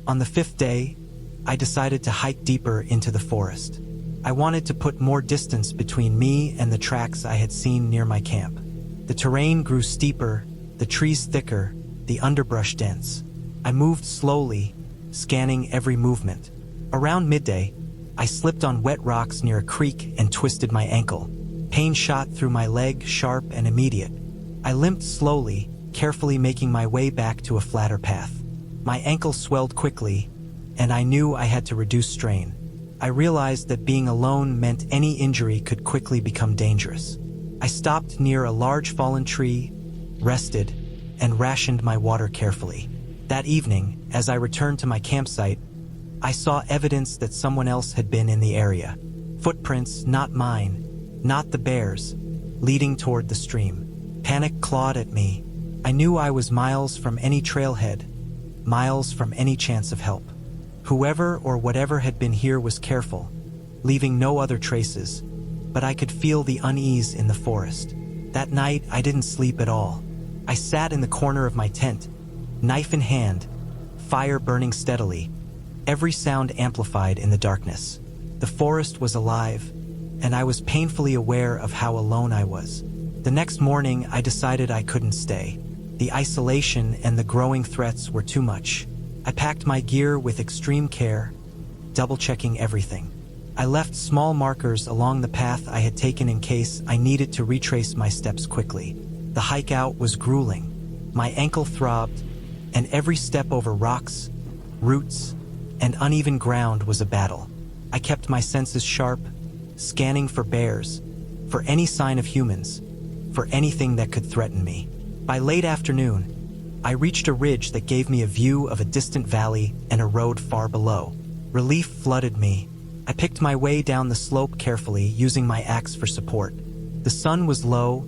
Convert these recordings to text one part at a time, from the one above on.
On the fifth day, I decided to hike deeper into the forest. I wanted to put more distance between me and the tracks I had seen near my camp. The terrain grew steeper, the trees thicker, the underbrush dense. I moved slowly, scanning every movement. Around midday, I slipped on wet rocks near a creek and twisted my ankle. Pain shot through my leg, sharp and immediate. I limped slowly, carefully making my way back to a flatter path. My ankle swelled quickly, and I knew I had to reduce strain. I realized that being alone meant any injury could quickly become dangerous. I stopped near a large fallen tree, rested, and rationed my water carefully. That evening, as I returned to my campsite, I saw evidence that someone else had been in the area. Footprints, not mine, not the bear's, leading toward the stream. Panic clawed at me. I knew I was miles from any trailhead, miles from any chance of help. Whoever or whatever had been here was careful, leaving no other traces, but I could feel the unease in the forest. That night, I didn't sleep at all. I sat in the corner of my tent, knife in hand, fire burning steadily, every sound amplified in the darkness. The forest was alive, and I was painfully aware of how alone I was. The next morning, I decided I couldn't stay. The isolation and the growing threats were too much. I packed my gear with extreme care, double-checking everything. I left small markers along the path I had taken in case I needed to retrace my steps quickly. The hike out was grueling. My ankle throbbed, and every step over rocks, roots, and uneven ground was a battle. I kept my senses sharp, scanning for bears, for any sign of humans, for anything that could threaten me. By late afternoon, I reached a ridge that gave me a view of a distant valley and a road far below. Relief flooded me. I picked my way down the slope carefully, using my axe for support. The sun was low,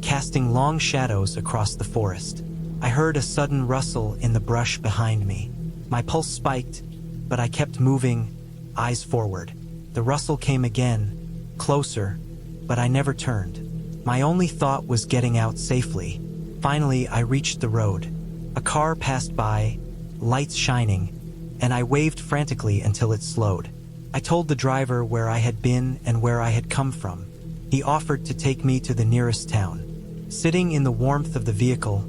casting long shadows across the forest. I heard a sudden rustle in the brush behind me. My pulse spiked, but I kept moving, eyes forward. The rustle came again, closer, but I never turned. My only thought was getting out safely. Finally, I reached the road. A car passed by, lights shining, and I waved frantically until it slowed. I told the driver where I had been and where I had come from. He offered to take me to the nearest town. Sitting in the warmth of the vehicle,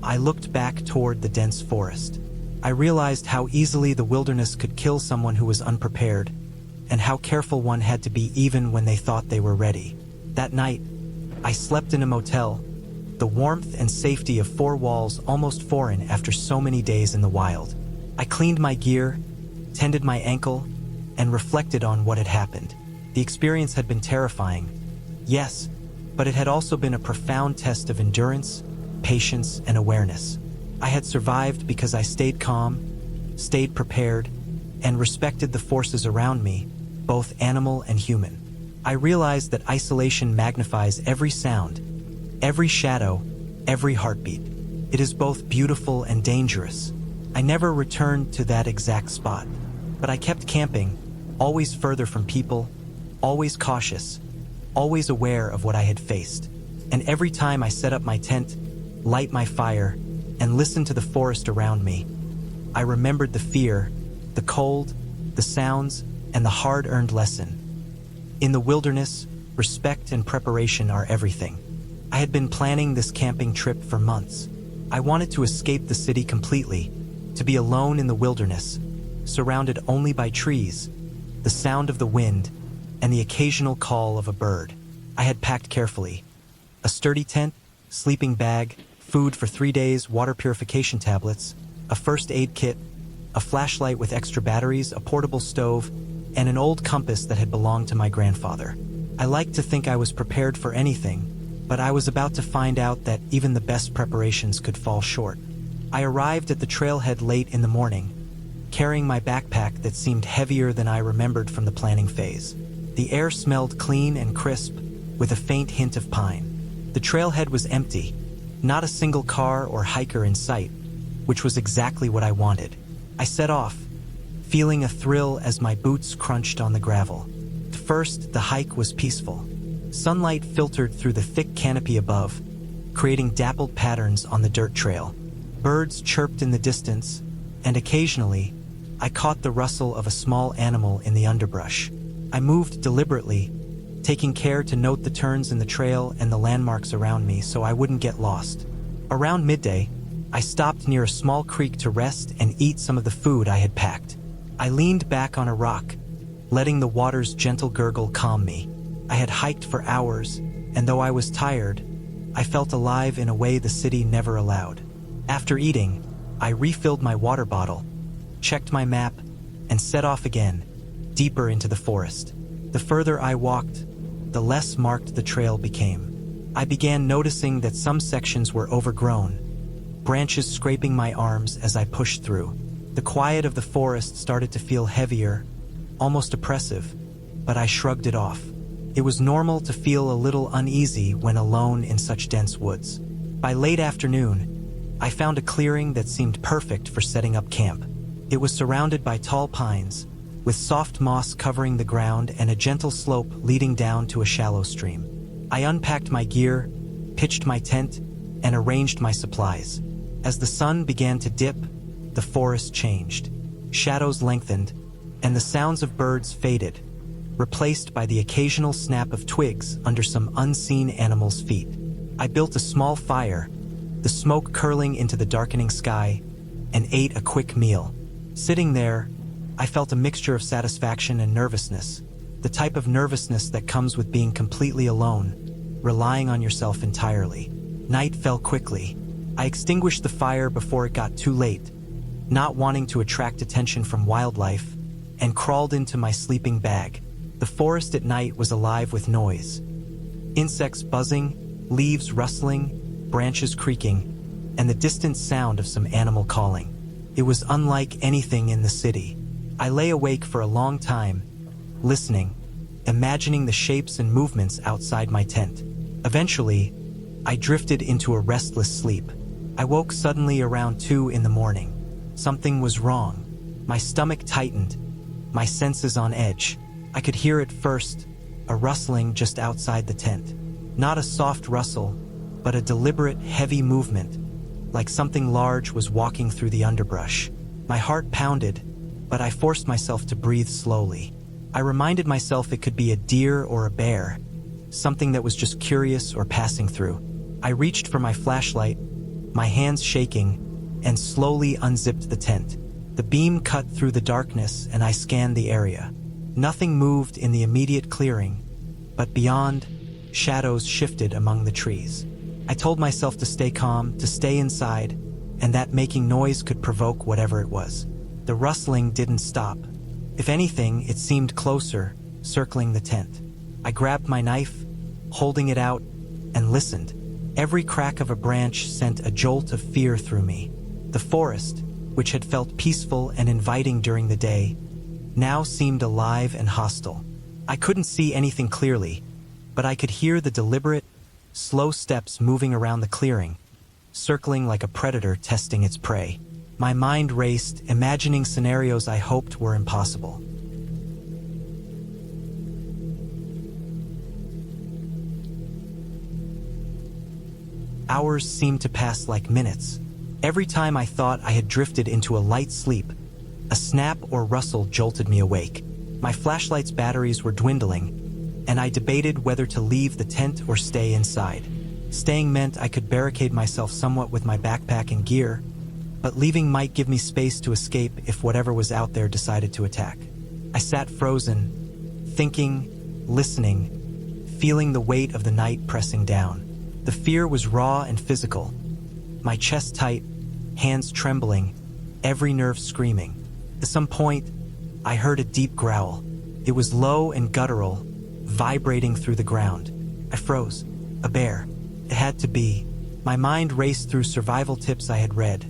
I looked back toward the dense forest. I realized how easily the wilderness could kill someone who was unprepared, and how careful one had to be even when they thought they were ready. That night, I slept in a motel, the warmth and safety of four walls almost foreign after so many days in the wild. I cleaned my gear, tended my ankle, and reflected on what had happened. The experience had been terrifying, yes, but it had also been a profound test of endurance, patience, and awareness. I had survived because I stayed calm, stayed prepared, and respected the forces around me, both animal and human. I realized that isolation magnifies every sound, every shadow, every heartbeat. It is both beautiful and dangerous. I never returned to that exact spot, but I kept camping, always further from people, always cautious, always aware of what I had faced. And every time I set up my tent, light my fire, and listened to the forest around me, I remembered the fear, the cold, the sounds, and the hard-earned lesson. In the wilderness, respect and preparation are everything. I had been planning this camping trip for months. I wanted to escape the city completely, to be alone in the wilderness, surrounded only by trees, the sound of the wind, and the occasional call of a bird. I had packed carefully. A sturdy tent, sleeping bag, food for 3 days, water purification tablets, a first aid kit, a flashlight with extra batteries, a portable stove, and an old compass that had belonged to my grandfather. I liked to think I was prepared for anything, but I was about to find out that even the best preparations could fall short. I arrived at the trailhead late in the morning, carrying my backpack that seemed heavier than I remembered from the planning phase. The air smelled clean and crisp, with a faint hint of pine. The trailhead was empty, not a single car or hiker in sight, which was exactly what I wanted. I set off, feeling a thrill as my boots crunched on the gravel. At first, the hike was peaceful. Sunlight filtered through the thick canopy above, creating dappled patterns on the dirt trail. Birds chirped in the distance, and occasionally, I caught the rustle of a small animal in the underbrush. I moved deliberately, taking care to note the turns in the trail and the landmarks around me so I wouldn't get lost. Around midday, I stopped near a small creek to rest and eat some of the food I had packed. I leaned back on a rock, letting the water's gentle gurgle calm me. I had hiked for hours, and though I was tired, I felt alive in a way the city never allowed. After eating, I refilled my water bottle, checked my map, and set off again, deeper into the forest. The further I walked, the less marked the trail became. I began noticing that some sections were overgrown, branches scraping my arms as I pushed through. The quiet of the forest started to feel heavier, almost oppressive, but I shrugged it off. It was normal to feel a little uneasy when alone in such dense woods. By late afternoon, I found a clearing that seemed perfect for setting up camp. It was surrounded by tall pines, with soft moss covering the ground and a gentle slope leading down to a shallow stream. I unpacked my gear, pitched my tent, and arranged my supplies. As the sun began to dip, the forest changed. Shadows lengthened, and the sounds of birds faded, replaced by the occasional snap of twigs under some unseen animal's feet. I built a small fire, the smoke curling into the darkening sky, and ate a quick meal. Sitting there, I felt a mixture of satisfaction and nervousness, the type of nervousness that comes with being completely alone, relying on yourself entirely. Night fell quickly. I extinguished the fire before it got too late, not wanting to attract attention from wildlife, and crawled into my sleeping bag. The forest at night was alive with noise. Insects buzzing, leaves rustling, branches creaking, and the distant sound of some animal calling. It was unlike anything in the city. I lay awake for a long time, listening, imagining the shapes and movements outside my tent. Eventually, I drifted into a restless sleep. I woke suddenly around 2 in the morning. Something was wrong. My stomach tightened, my senses on edge. I could hear at first, a rustling just outside the tent. Not a soft rustle, but a deliberate, heavy movement, like something large was walking through the underbrush. My heart pounded, but I forced myself to breathe slowly. I reminded myself it could be a deer or a bear, something that was just curious or passing through. I reached for my flashlight, my hands shaking, and slowly unzipped the tent. The beam cut through the darkness and I scanned the area. Nothing moved in the immediate clearing, but beyond, shadows shifted among the trees. I told myself to stay calm, to stay inside, and that making noise could provoke whatever it was. The rustling didn't stop. If anything, it seemed closer, circling the tent. I grabbed my knife, holding it out, and listened. Every crack of a branch sent a jolt of fear through me. The forest, which had felt peaceful and inviting during the day, now seemed alive and hostile. I couldn't see anything clearly, but I could hear the deliberate, slow steps moving around the clearing, circling like a predator testing its prey. My mind raced, imagining scenarios I hoped were impossible. Hours seemed to pass like minutes. Every time I thought I had drifted into a light sleep, a snap or rustle jolted me awake. My flashlight's batteries were dwindling, and I debated whether to leave the tent or stay inside. Staying meant I could barricade myself somewhat with my backpack and gear, but leaving might give me space to escape if whatever was out there decided to attack. I sat frozen, thinking, listening, feeling the weight of the night pressing down. The fear was raw and physical, my chest tight, hands trembling, every nerve screaming. At some point, I heard a deep growl. It was low and guttural, vibrating through the ground. I froze. A bear. It had to be. My mind raced through survival tips I had read.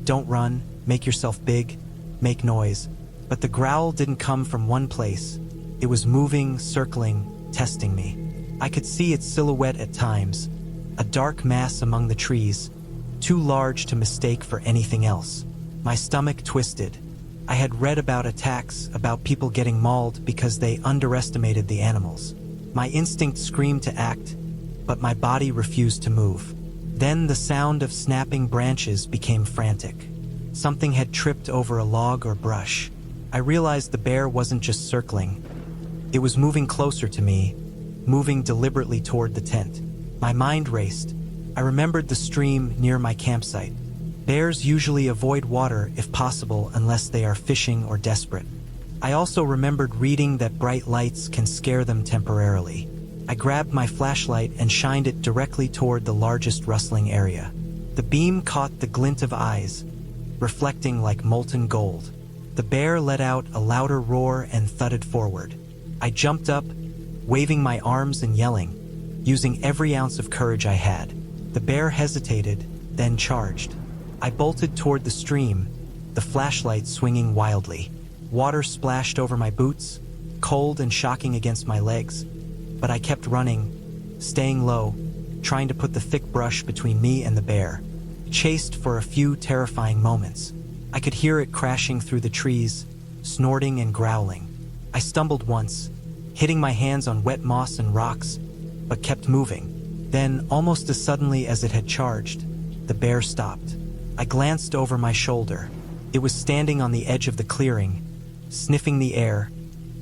Don't run, make yourself big, make noise. But the growl didn't come from one place. It was moving, circling, testing me. I could see its silhouette at times, a dark mass among the trees, too large to mistake for anything else. My stomach twisted. I had read about attacks, about people getting mauled because they underestimated the animals. My instinct screamed to act, but my body refused to move. Then the sound of snapping branches became frantic. Something had tripped over a log or brush. I realized the bear wasn't just circling. It was moving closer to me, moving deliberately toward the tent. My mind raced. I remembered the stream near my campsite. Bears usually avoid water if possible unless they are fishing or desperate. I also remembered reading that bright lights can scare them temporarily. I grabbed my flashlight and shined it directly toward the largest rustling area. The beam caught the glint of eyes, reflecting like molten gold. The bear let out a louder roar and thudded forward. I jumped up, waving my arms and yelling, using every ounce of courage I had. The bear hesitated, then charged. I bolted toward the stream, the flashlight swinging wildly. Water splashed over my boots, cold and shocking against my legs, but I kept running, staying low, trying to put the thick brush between me and the bear. Chased for a few terrifying moments. I could hear it crashing through the trees, snorting and growling. I stumbled once, hitting my hands on wet moss and rocks, but kept moving. Then, almost as suddenly as it had charged, the bear stopped. I glanced over my shoulder. It was standing on the edge of the clearing, sniffing the air,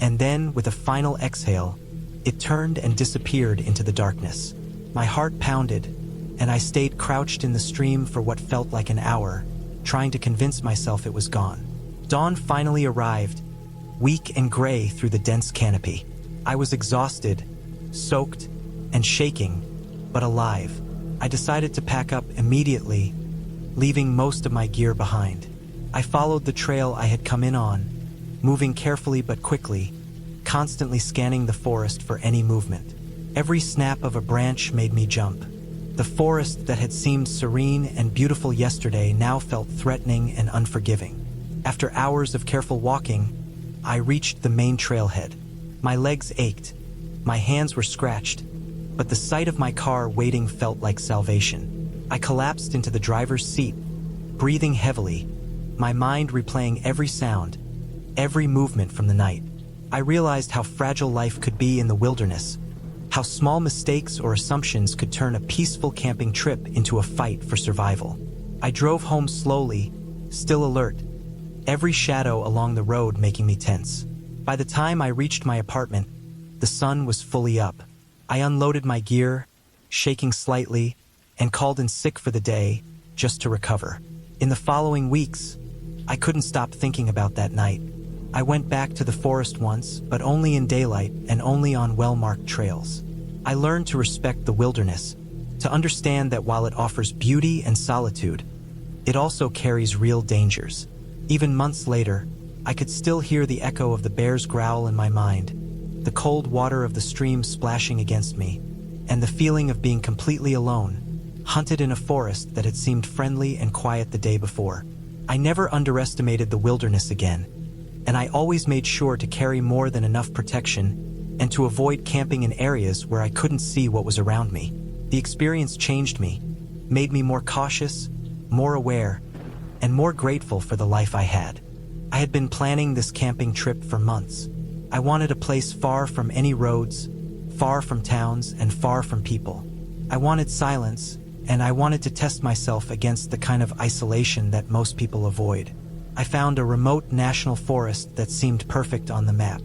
and then, with a final exhale, it turned and disappeared into the darkness. My heart pounded, and I stayed crouched in the stream for what felt like an hour, trying to convince myself it was gone. Dawn finally arrived, weak and gray through the dense canopy. I was exhausted, soaked, and shaking, but alive. I decided to pack up immediately, leaving most of my gear behind. I followed the trail I had come in on, moving carefully but quickly, constantly scanning the forest for any movement. Every snap of a branch made me jump. The forest that had seemed serene and beautiful yesterday now felt threatening and unforgiving. After hours of careful walking, I reached the main trailhead. My legs ached, my hands were scratched, but the sight of my car waiting felt like salvation. I collapsed into the driver's seat, breathing heavily, my mind replaying every sound, every movement from the night. I realized how fragile life could be in the wilderness, how small mistakes or assumptions could turn a peaceful camping trip into a fight for survival. I drove home slowly, still alert, every shadow along the road making me tense. By the time I reached my apartment, the sun was fully up. I unloaded my gear, shaking slightly, and called in sick for the day, just to recover. In the following weeks, I couldn't stop thinking about that night. I went back to the forest once, but only in daylight and only on well-marked trails. I learned to respect the wilderness, to understand that while it offers beauty and solitude, it also carries real dangers. Even months later, I could still hear the echo of the bear's growl in my mind, the cold water of the stream splashing against me, and the feeling of being completely alone, hunted in a forest that had seemed friendly and quiet the day before. I never underestimated the wilderness again, and I always made sure to carry more than enough protection and to avoid camping in areas where I couldn't see what was around me. The experience changed me, made me more cautious, more aware, and more grateful for the life I had. I had been planning this camping trip for months. I wanted a place far from any roads, far from towns, and far from people. I wanted silence, and I wanted to test myself against the kind of isolation that most people avoid. I found a remote national forest that seemed perfect on the map.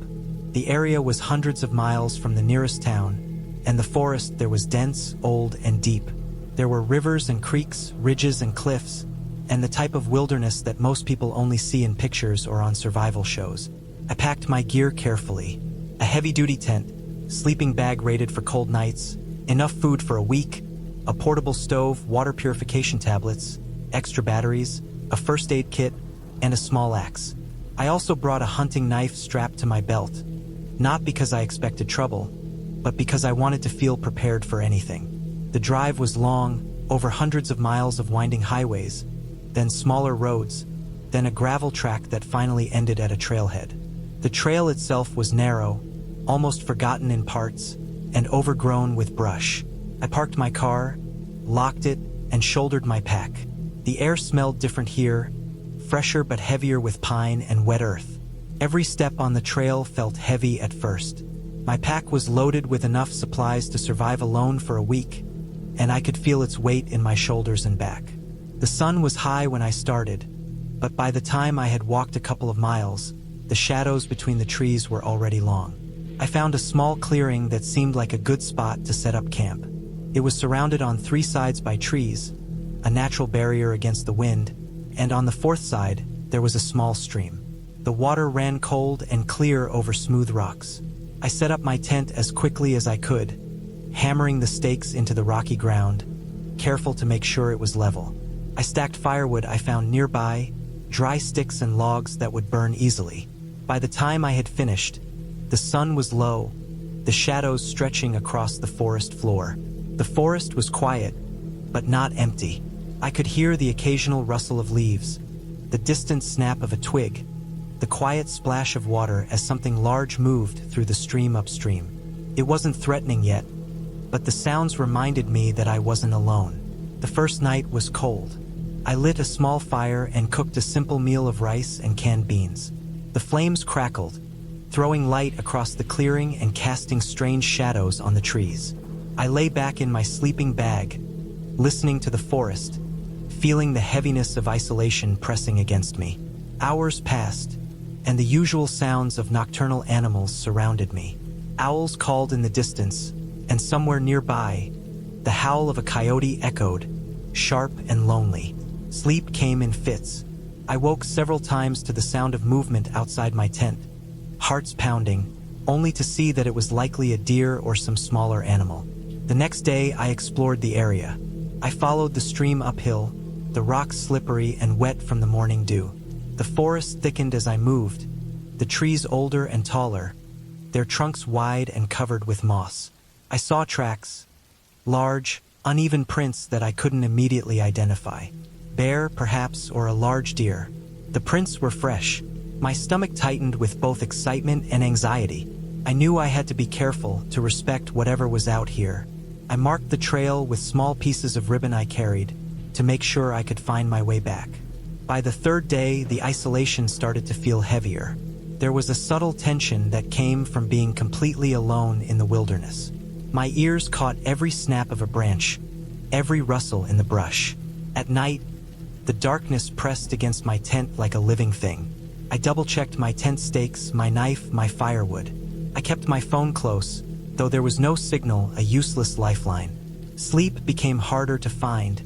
The area was hundreds of miles from the nearest town, and the forest there was dense, old, and deep. There were rivers and creeks, ridges and cliffs, and the type of wilderness that most people only see in pictures or on survival shows. I packed my gear carefully. A heavy-duty tent, sleeping bag rated for cold nights, enough food for a week, a portable stove, water purification tablets, extra batteries, a first aid kit, and a small axe. I also brought a hunting knife strapped to my belt, not because I expected trouble, but because I wanted to feel prepared for anything. The drive was long, over hundreds of miles of winding highways, then smaller roads, then a gravel track that finally ended at a trailhead. The trail itself was narrow, almost forgotten in parts, and overgrown with brush. I parked my car, locked it, and shouldered my pack. The air smelled different here, fresher but heavier with pine and wet earth. Every step on the trail felt heavy at first. My pack was loaded with enough supplies to survive alone for a week, and I could feel its weight in my shoulders and back. The sun was high when I started, but by the time I had walked a couple of miles, the shadows between the trees were already long. I found a small clearing that seemed like a good spot to set up camp. It was surrounded on 3 sides by trees, a natural barrier against the wind, and on the 4th side, there was a small stream. The water ran cold and clear over smooth rocks. I set up my tent as quickly as I could, hammering the stakes into the rocky ground, careful to make sure it was level. I stacked firewood I found nearby, dry sticks and logs that would burn easily. By the time I had finished, the sun was low, the shadows stretching across the forest floor. The forest was quiet, but not empty. I could hear the occasional rustle of leaves, the distant snap of a twig, the quiet splash of water as something large moved through the stream upstream. It wasn't threatening yet, but the sounds reminded me that I wasn't alone. The first night was cold. I lit a small fire and cooked a simple meal of rice and canned beans. The flames crackled, throwing light across the clearing and casting strange shadows on the trees. I lay back in my sleeping bag, listening to the forest, feeling the heaviness of isolation pressing against me. Hours passed, and the usual sounds of nocturnal animals surrounded me. Owls called in the distance, and somewhere nearby, the howl of a coyote echoed, sharp and lonely. Sleep came in fits. I woke several times to the sound of movement outside my tent, hearts pounding, only to see that it was likely a deer or some smaller animal. The next day, I explored the area. I followed the stream uphill, the rocks slippery and wet from the morning dew. The forest thickened as I moved, the trees older and taller, their trunks wide and covered with moss. I saw tracks, large, uneven prints that I couldn't immediately identify. Bear, perhaps, or a large deer. The prints were fresh. My stomach tightened with both excitement and anxiety. I knew I had to be careful to respect whatever was out here. I marked the trail with small pieces of ribbon I carried to make sure I could find my way back. By the 3rd day, the isolation started to feel heavier. There was a subtle tension that came from being completely alone in the wilderness. My ears caught every snap of a branch, every rustle in the brush. At night, the darkness pressed against my tent like a living thing. I double-checked my tent stakes, my knife, my firewood. I kept my phone close, though there was no signal, a useless lifeline. Sleep became harder to find,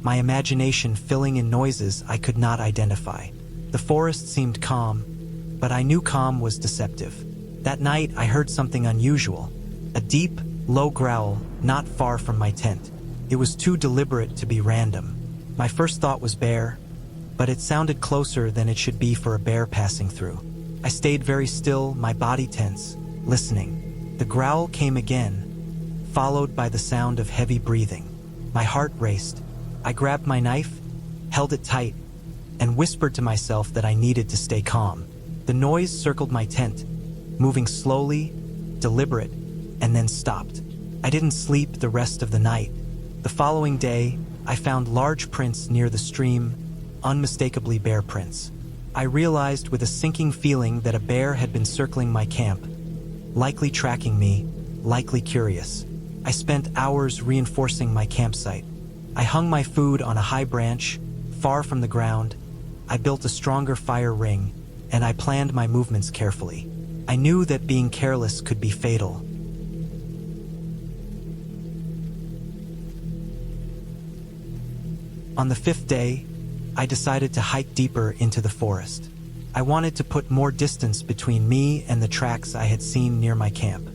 my imagination filling in noises I could not identify. The forest seemed calm, but I knew calm was deceptive. That night, I heard something unusual, a deep, low growl not far from my tent. It was too deliberate to be random. My first thought was bear, but it sounded closer than it should be for a bear passing through. I stayed very still, my body tense, listening. The growl came again, followed by the sound of heavy breathing. My heart raced. I grabbed my knife, held it tight, and whispered to myself that I needed to stay calm. The noise circled my tent, moving slowly, deliberate, and then stopped. I didn't sleep the rest of the night. The following day, I found large prints near the stream, unmistakably bear prints. I realized with a sinking feeling that a bear had been circling my camp, likely tracking me, likely curious. I spent hours reinforcing my campsite. I hung my food on a high branch, far from the ground. I built a stronger fire ring, and I planned my movements carefully. I knew that being careless could be fatal. On the 5th day, I decided to hike deeper into the forest. I wanted to put more distance between me and the tracks I had seen near my camp.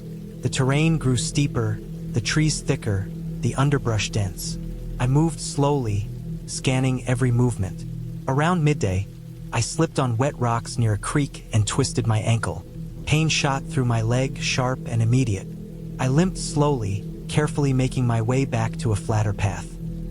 The terrain grew steeper, the trees thicker, the underbrush dense. I moved slowly, scanning every movement. Around midday, I slipped on wet rocks near a creek and twisted my ankle. Pain shot through my leg, sharp and immediate. I limped slowly, carefully making my way back to a flatter path.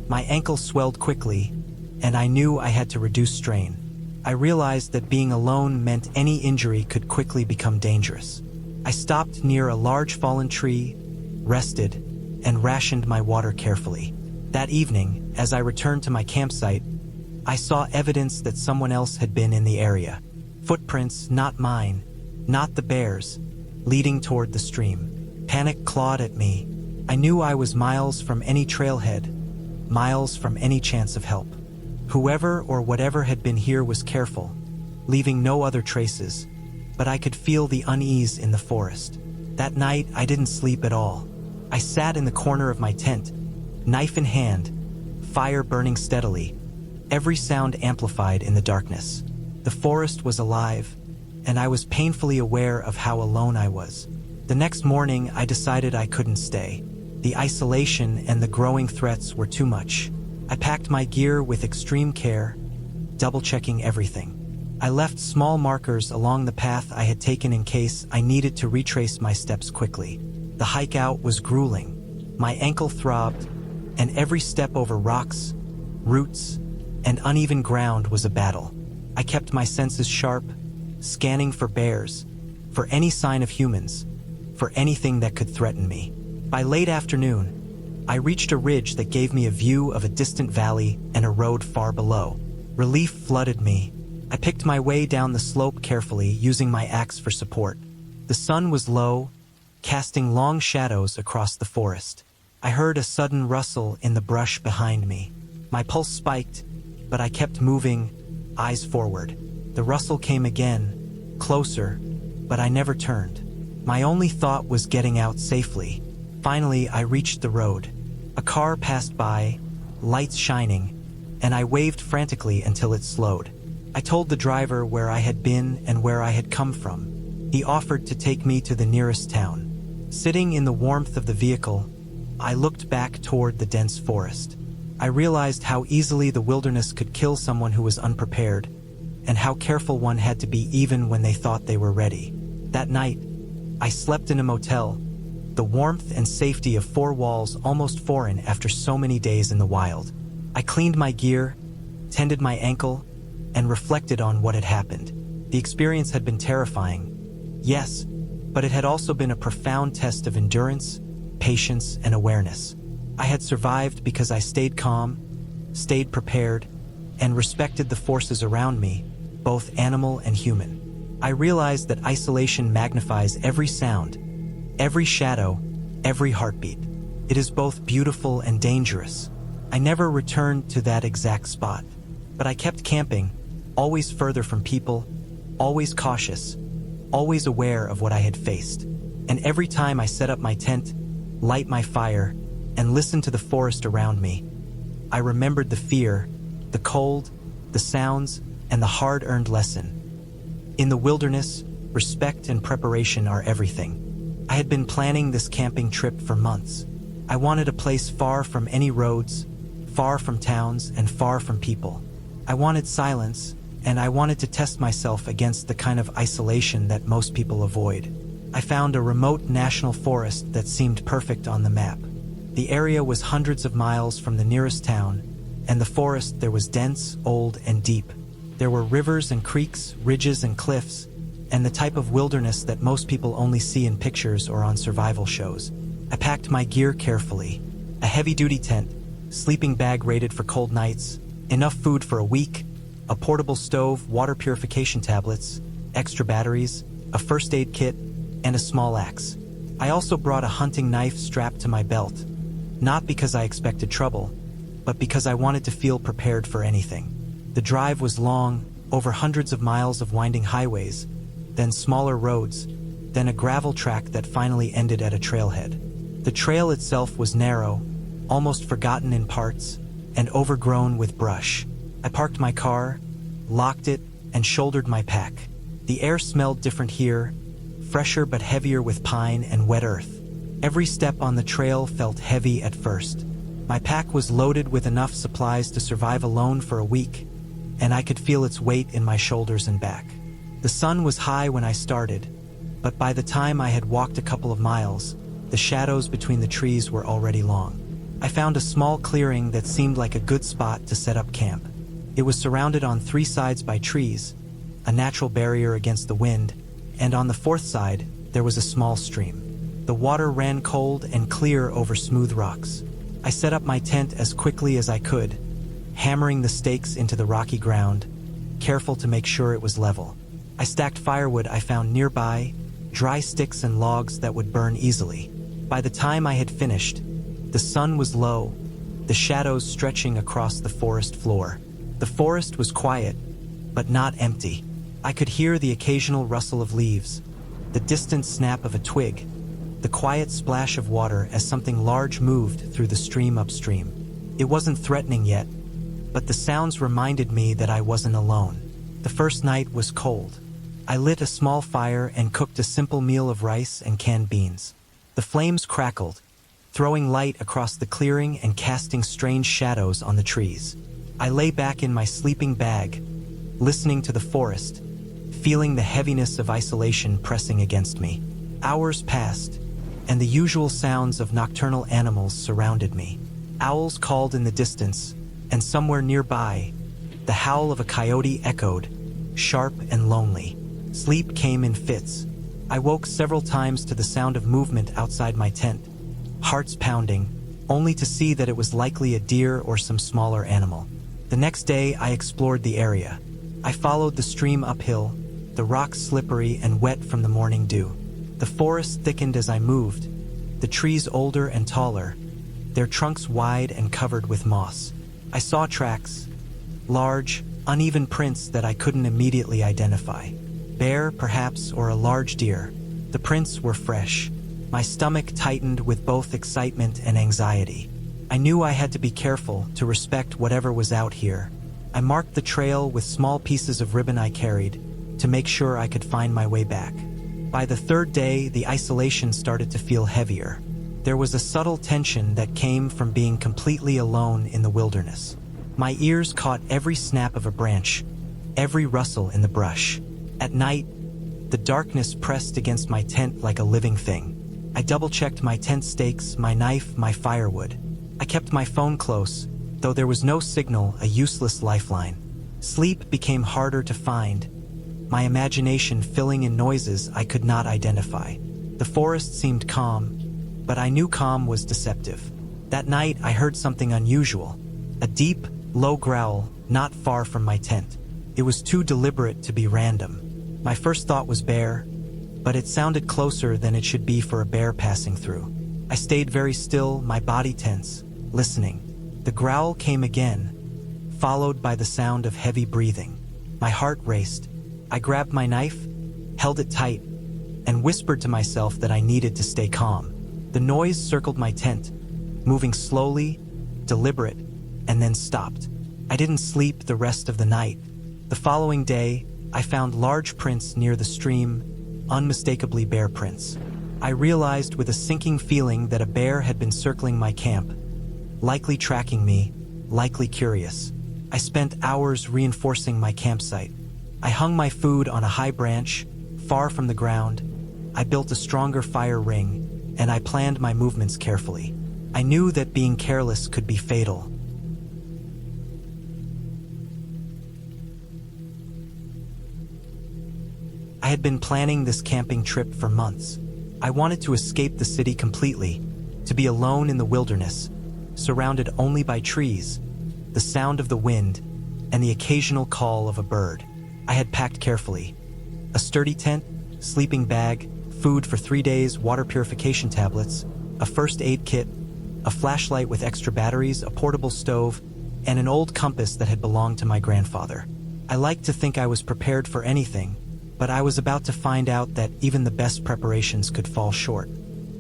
My ankle swelled quickly, and I knew I had to reduce strain. I realized that being alone meant any injury could quickly become dangerous. I stopped near a large fallen tree, rested, and rationed my water carefully. That evening, as I returned to my campsite, I saw evidence that someone else had been in the area. Footprints, not mine, not the bear's, leading toward the stream. Panic clawed at me. I knew I was miles from any trailhead, miles from any chance of help. Whoever or whatever had been here was careful, leaving no other traces, but I could feel the unease in the forest. That night, I didn't sleep at all. I sat in the corner of my tent, knife in hand, fire burning steadily, every sound amplified in the darkness. The forest was alive, and I was painfully aware of how alone I was. The next morning, I decided I couldn't stay. The isolation and the growing threats were too much. I packed my gear with extreme care, double-checking everything. I left small markers along the path I had taken in case I needed to retrace my steps quickly. The hike out was grueling. My ankle throbbed, and every step over rocks, roots, and uneven ground was a battle. I kept my senses sharp, scanning for bears, for any sign of humans, for anything that could threaten me. By late afternoon, I reached a ridge that gave me a view of a distant valley and a road far below. Relief flooded me. I picked my way down the slope carefully, using my axe for support. The sun was low, casting long shadows across the forest. I heard a sudden rustle in the brush behind me. My pulse spiked, but I kept moving, eyes forward. The rustle came again, closer, but I never turned. My only thought was getting out safely. Finally, I reached the road. A car passed by, lights shining, and I waved frantically until it slowed. I told the driver where I had been and where I had come from. He offered to take me to the nearest town. Sitting in the warmth of the vehicle, I looked back toward the dense forest. I realized how easily the wilderness could kill someone who was unprepared, and how careful one had to be even when they thought they were ready. That night, I slept in a motel, the warmth and safety of four walls almost foreign after so many days in the wild. I cleaned my gear, tended my ankle, and reflected on what had happened. The experience had been terrifying, yes, but it had also been a profound test of endurance, patience, and awareness. I had survived because I stayed calm, stayed prepared, and respected the forces around me, both animal and human. I realized that isolation magnifies every sound, every shadow, every heartbeat. It is both beautiful and dangerous. I never returned to that exact spot, but I kept camping, always further from people, always cautious, always aware of what I had faced. And every time I set up my tent, light my fire, and listened to the forest around me, I remembered the fear, the cold, the sounds, and the hard-earned lesson. In the wilderness, respect and preparation are everything. I had been planning this camping trip for months. I wanted a place far from any roads, far from towns, and far from people. I wanted silence, and I wanted to test myself against the kind of isolation that most people avoid. I found a remote national forest that seemed perfect on the map. The area was hundreds of miles from the nearest town, and the forest there was dense, old, and deep. There were rivers and creeks, ridges and cliffs, and the type of wilderness that most people only see in pictures or on survival shows. I packed my gear carefully: a heavy-duty tent, sleeping bag rated for cold nights, enough food for a week, a portable stove, water purification tablets, extra batteries, a first aid kit, and a small axe. I also brought a hunting knife strapped to my belt, not because I expected trouble, but because I wanted to feel prepared for anything. The drive was long, over hundreds of miles of winding highways, then smaller roads, then a gravel track that finally ended at a trailhead. The trail itself was narrow, almost forgotten in parts, and overgrown with brush. I parked my car, locked it, and shouldered my pack. The air smelled different here, fresher but heavier with pine and wet earth. Every step on the trail felt heavy at first. My pack was loaded with enough supplies to survive alone for a week, and I could feel its weight in my shoulders and back. The sun was high when I started, but by the time I had walked a couple of miles, the shadows between the trees were already long. I found a small clearing that seemed like a good spot to set up camp. It was surrounded on three sides by trees, a natural barrier against the wind, and on the fourth side, there was a small stream. The water ran cold and clear over smooth rocks. I set up my tent as quickly as I could, hammering the stakes into the rocky ground, careful to make sure it was level. I stacked firewood I found nearby, dry sticks and logs that would burn easily. By the time I had finished, the sun was low, the shadows stretching across the forest floor. The forest was quiet, but not empty. I could hear the occasional rustle of leaves, the distant snap of a twig, the quiet splash of water as something large moved through the stream upstream. It wasn't threatening yet, but the sounds reminded me that I wasn't alone. The first night was cold. I lit a small fire and cooked a simple meal of rice and canned beans. The flames crackled, throwing light across the clearing and casting strange shadows on the trees. I lay back in my sleeping bag, listening to the forest, feeling the heaviness of isolation pressing against me. Hours passed, and the usual sounds of nocturnal animals surrounded me. Owls called in the distance, and somewhere nearby, the howl of a coyote echoed, sharp and lonely. Sleep came in fits. I woke several times to the sound of movement outside my tent, hearts pounding, only to see that it was likely a deer or some smaller animal. The next day, I explored the area. I followed the stream uphill, the rocks slippery and wet from the morning dew. The forest thickened as I moved, the trees older and taller, their trunks wide and covered with moss. I saw tracks, large, uneven prints that I couldn't immediately identify. Bear, perhaps, or a large deer. The prints were fresh. My stomach tightened with both excitement and anxiety. I knew I had to be careful to respect whatever was out here. I marked the trail with small pieces of ribbon I carried to make sure I could find my way back. By the third day, the isolation started to feel heavier. There was a subtle tension that came from being completely alone in the wilderness. My ears caught every snap of a branch, every rustle in the brush. At night, the darkness pressed against my tent like a living thing. I double-checked my tent stakes, my knife, my firewood. I kept my phone close, though there was no signal, a useless lifeline. Sleep became harder to find, my imagination filling in noises I could not identify. The forest seemed calm, but I knew calm was deceptive. That night, I heard something unusual, a deep, low growl not far from my tent. It was too deliberate to be random. My first thought was bear, but it sounded closer than it should be for a bear passing through. I stayed very still, my body tense, listening. The growl came again, followed by the sound of heavy breathing. My heart raced. I grabbed my knife, held it tight, and whispered to myself that I needed to stay calm. The noise circled my tent, moving slowly, deliberate, and then stopped. I didn't sleep the rest of the night. The following day, I found large prints near the stream, unmistakably bear prints. I realized with a sinking feeling that a bear had been circling my camp, likely tracking me, likely curious. I spent hours reinforcing my campsite. I hung my food on a high branch, far from the ground. I built a stronger fire ring, and I planned my movements carefully. I knew that being careless could be fatal. I had been planning this camping trip for months. I wanted to escape the city completely, to be alone in the wilderness, surrounded only by trees, the sound of the wind, and the occasional call of a bird. I had packed carefully. A sturdy tent, sleeping bag, food for 3 days, water purification tablets, a first aid kit, a flashlight with extra batteries, a portable stove, and an old compass that had belonged to my grandfather. I liked to think I was prepared for anything, but I was about to find out that even the best preparations could fall short.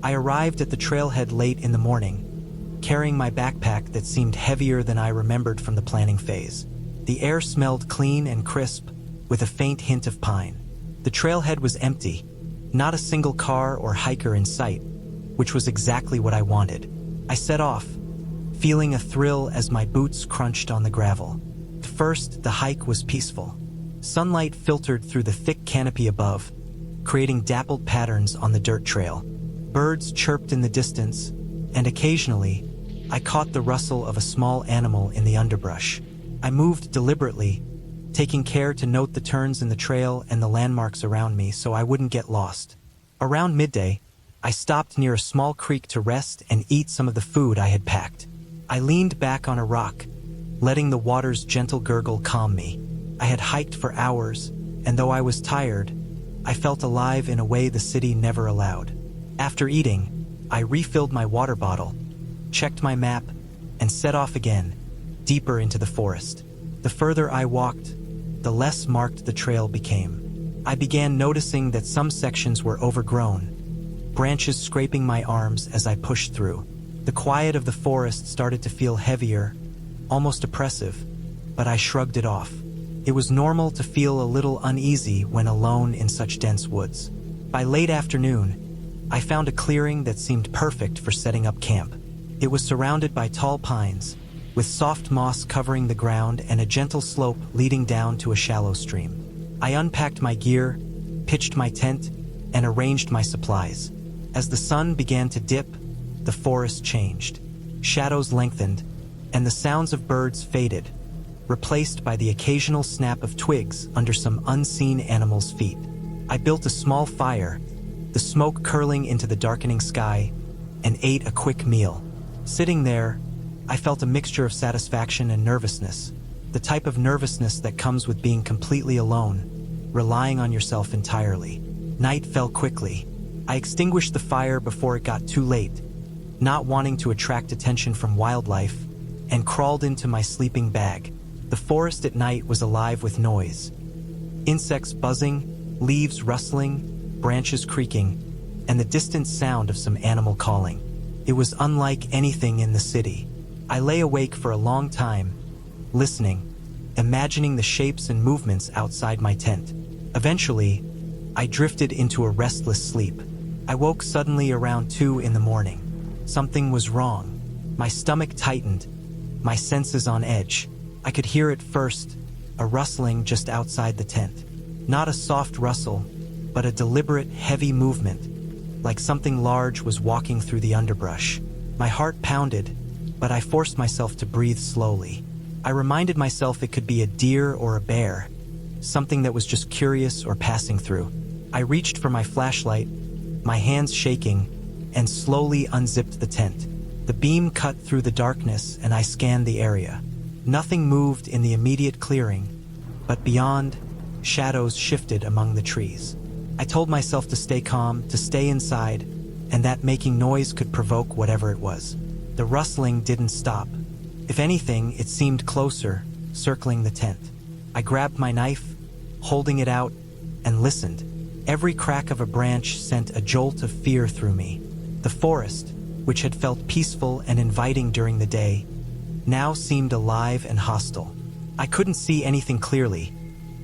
I arrived at the trailhead late in the morning, carrying my backpack that seemed heavier than I remembered from the planning phase. The air smelled clean and crisp, with a faint hint of pine. The trailhead was empty, not a single car or hiker in sight, which was exactly what I wanted. I set off, feeling a thrill as my boots crunched on the gravel. At first, the hike was peaceful. Sunlight filtered through the thick canopy above, creating dappled patterns on the dirt trail. Birds chirped in the distance, and occasionally, I caught the rustle of a small animal in the underbrush. I moved deliberately, taking care to note the turns in the trail and the landmarks around me so I wouldn't get lost. Around midday, I stopped near a small creek to rest and eat some of the food I had packed. I leaned back on a rock, letting the water's gentle gurgle calm me. I had hiked for hours, and though I was tired, I felt alive in a way the city never allowed. After eating, I refilled my water bottle, checked my map, and set off again, deeper into the forest. The further I walked, the less marked the trail became. I began noticing that some sections were overgrown, branches scraping my arms as I pushed through. The quiet of the forest started to feel heavier, almost oppressive, but I shrugged it off. It was normal to feel a little uneasy when alone in such dense woods. By late afternoon, I found a clearing that seemed perfect for setting up camp. It was surrounded by tall pines, with soft moss covering the ground and a gentle slope leading down to a shallow stream. I unpacked my gear, pitched my tent, and arranged my supplies. As the sun began to dip, the forest changed. Shadows lengthened, and the sounds of birds faded, replaced by the occasional snap of twigs under some unseen animal's feet. I built a small fire, the smoke curling into the darkening sky, and ate a quick meal. Sitting there, I felt a mixture of satisfaction and nervousness, the type of nervousness that comes with being completely alone, relying on yourself entirely. Night fell quickly. I extinguished the fire before it got too late, not wanting to attract attention from wildlife, and crawled into my sleeping bag. The forest at night was alive with noise. Insects buzzing, leaves rustling, branches creaking, and the distant sound of some animal calling. It was unlike anything in the city. I lay awake for a long time, listening, imagining the shapes and movements outside my tent. Eventually, I drifted into a restless sleep. I woke suddenly around 2 in the morning. Something was wrong. My stomach tightened, my senses on edge. I could hear at first a rustling just outside the tent. Not a soft rustle, but a deliberate, heavy movement, like something large was walking through the underbrush. My heart pounded, but I forced myself to breathe slowly. I reminded myself it could be a deer or a bear, something that was just curious or passing through. I reached for my flashlight, my hands shaking, and slowly unzipped the tent. The beam cut through the darkness and I scanned the area. Nothing moved in the immediate clearing, but beyond, shadows shifted among the trees. I told myself to stay calm, to stay inside, and that making noise could provoke whatever it was. The rustling didn't stop. If anything, it seemed closer, circling the tent. I grabbed my knife, holding it out, and listened. Every crack of a branch sent a jolt of fear through me. The forest, which had felt peaceful and inviting during the day, now seemed alive and hostile. I couldn't see anything clearly,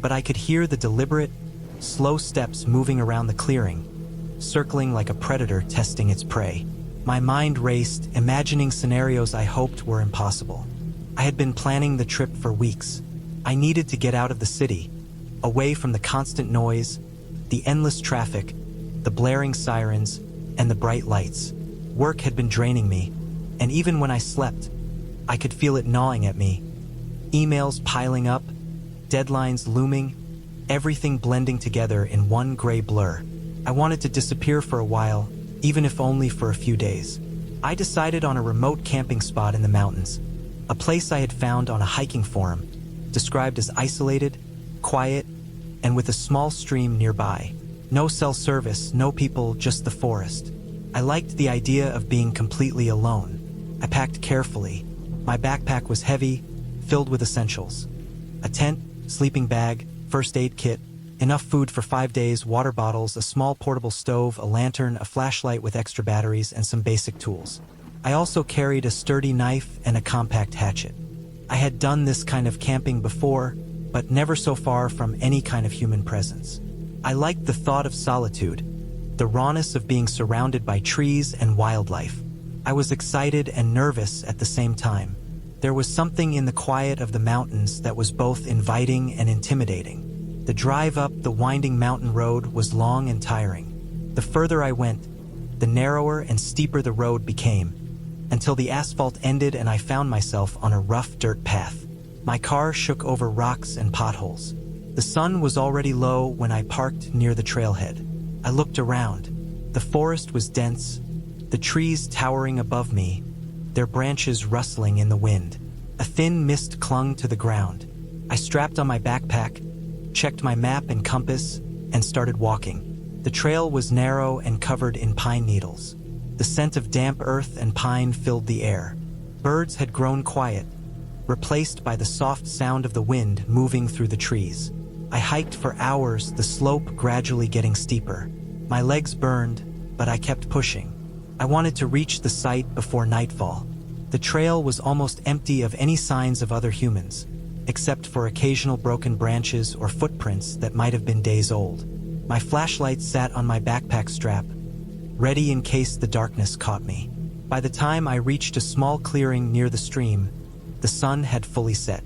but I could hear the deliberate, slow steps moving around the clearing, circling like a predator testing its prey. My mind raced, imagining scenarios I hoped were impossible. I had been planning the trip for weeks. I needed to get out of the city, away from the constant noise, the endless traffic, the blaring sirens, and the bright lights. Work had been draining me, and even when I slept, I could feel it gnawing at me. Emails piling up, deadlines looming, everything blending together in one gray blur. I wanted to disappear for a while, even if only for a few days. I decided on a remote camping spot in the mountains, a place I had found on a hiking forum, described as isolated, quiet, and with a small stream nearby. No cell service, no people, just the forest. I liked the idea of being completely alone. I packed carefully. My backpack was heavy, filled with essentials. A tent, sleeping bag, first aid kit, enough food for 5 days, water bottles, a small portable stove, a lantern, a flashlight with extra batteries, and some basic tools. I also carried a sturdy knife and a compact hatchet. I had done this kind of camping before, but never so far from any kind of human presence. I liked the thought of solitude, the rawness of being surrounded by trees and wildlife. I was excited and nervous at the same time. There was something in the quiet of the mountains that was both inviting and intimidating. The drive up the winding mountain road was long and tiring. The further I went, the narrower and steeper the road became, until the asphalt ended and I found myself on a rough dirt path. My car shook over rocks and potholes. The sun was already low when I parked near the trailhead. I looked around. The forest was dense, the trees towering above me, their branches rustling in the wind. A thin mist clung to the ground. I strapped on my backpack, checked my map and compass, and started walking. The trail was narrow and covered in pine needles. The scent of damp earth and pine filled the air. Birds had grown quiet, replaced by the soft sound of the wind moving through the trees. I hiked for hours, the slope gradually getting steeper. My legs burned, but I kept pushing. I wanted to reach the site before nightfall. The trail was almost empty of any signs of other humans, except for occasional broken branches or footprints that might have been days old. My flashlight sat on my backpack strap, ready in case the darkness caught me. By the time I reached a small clearing near the stream, the sun had fully set.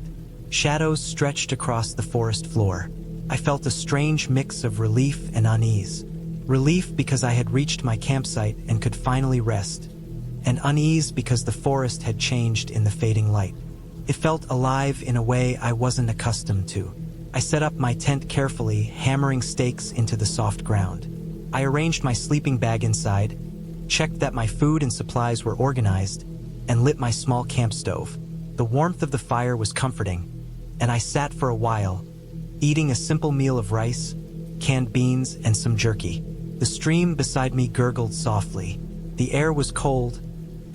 Shadows stretched across the forest floor. I felt a strange mix of relief and unease. Relief because I had reached my campsite and could finally rest, and unease because the forest had changed in the fading light. It felt alive in a way I wasn't accustomed to. I set up my tent carefully, hammering stakes into the soft ground. I arranged my sleeping bag inside, checked that my food and supplies were organized, and lit my small camp stove. The warmth of the fire was comforting, and I sat for a while, eating a simple meal of rice, canned beans, and some jerky. The stream beside me gurgled softly. The air was cold,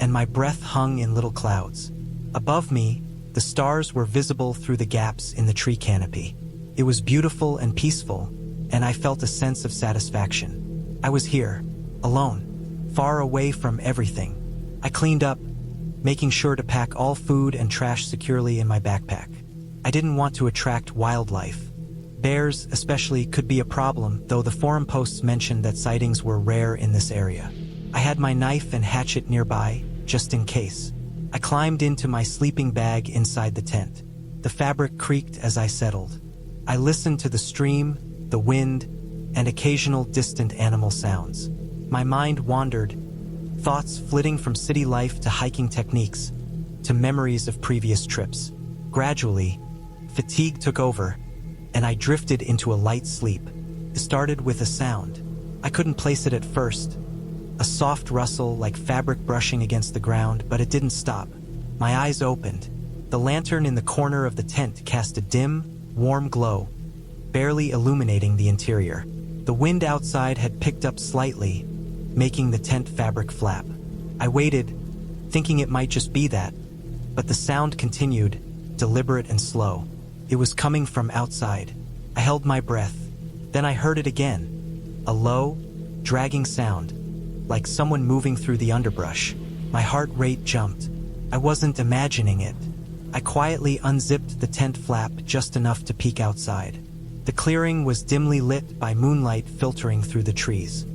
and my breath hung in little clouds. Above me, the stars were visible through the gaps in the tree canopy. It was beautiful and peaceful, and I felt a sense of satisfaction. I was here, alone, far away from everything. I cleaned up, making sure to pack all food and trash securely in my backpack. I didn't want to attract wildlife. Bears, especially, could be a problem, though the forum posts mentioned that sightings were rare in this area. I had my knife and hatchet nearby, just in case. I climbed into my sleeping bag inside the tent. The fabric creaked as I settled. I listened to the stream, the wind, and occasional distant animal sounds. My mind wandered, thoughts flitting from city life to hiking techniques, to memories of previous trips. Gradually, fatigue took over, and I drifted into a light sleep. It started with a sound. I couldn't place it at first. A soft rustle like fabric brushing against the ground, but it didn't stop. My eyes opened. The lantern in the corner of the tent cast a dim, warm glow, barely illuminating the interior. The wind outside had picked up slightly, making the tent fabric flap. I waited, thinking it might just be that, but the sound continued, deliberate and slow. It was coming from outside. I held my breath. Then I heard it again. A low, dragging sound, like someone moving through the underbrush. My heart rate jumped. I wasn't imagining it. I quietly unzipped the tent flap just enough to peek outside. The clearing was dimly lit by moonlight filtering through the trees.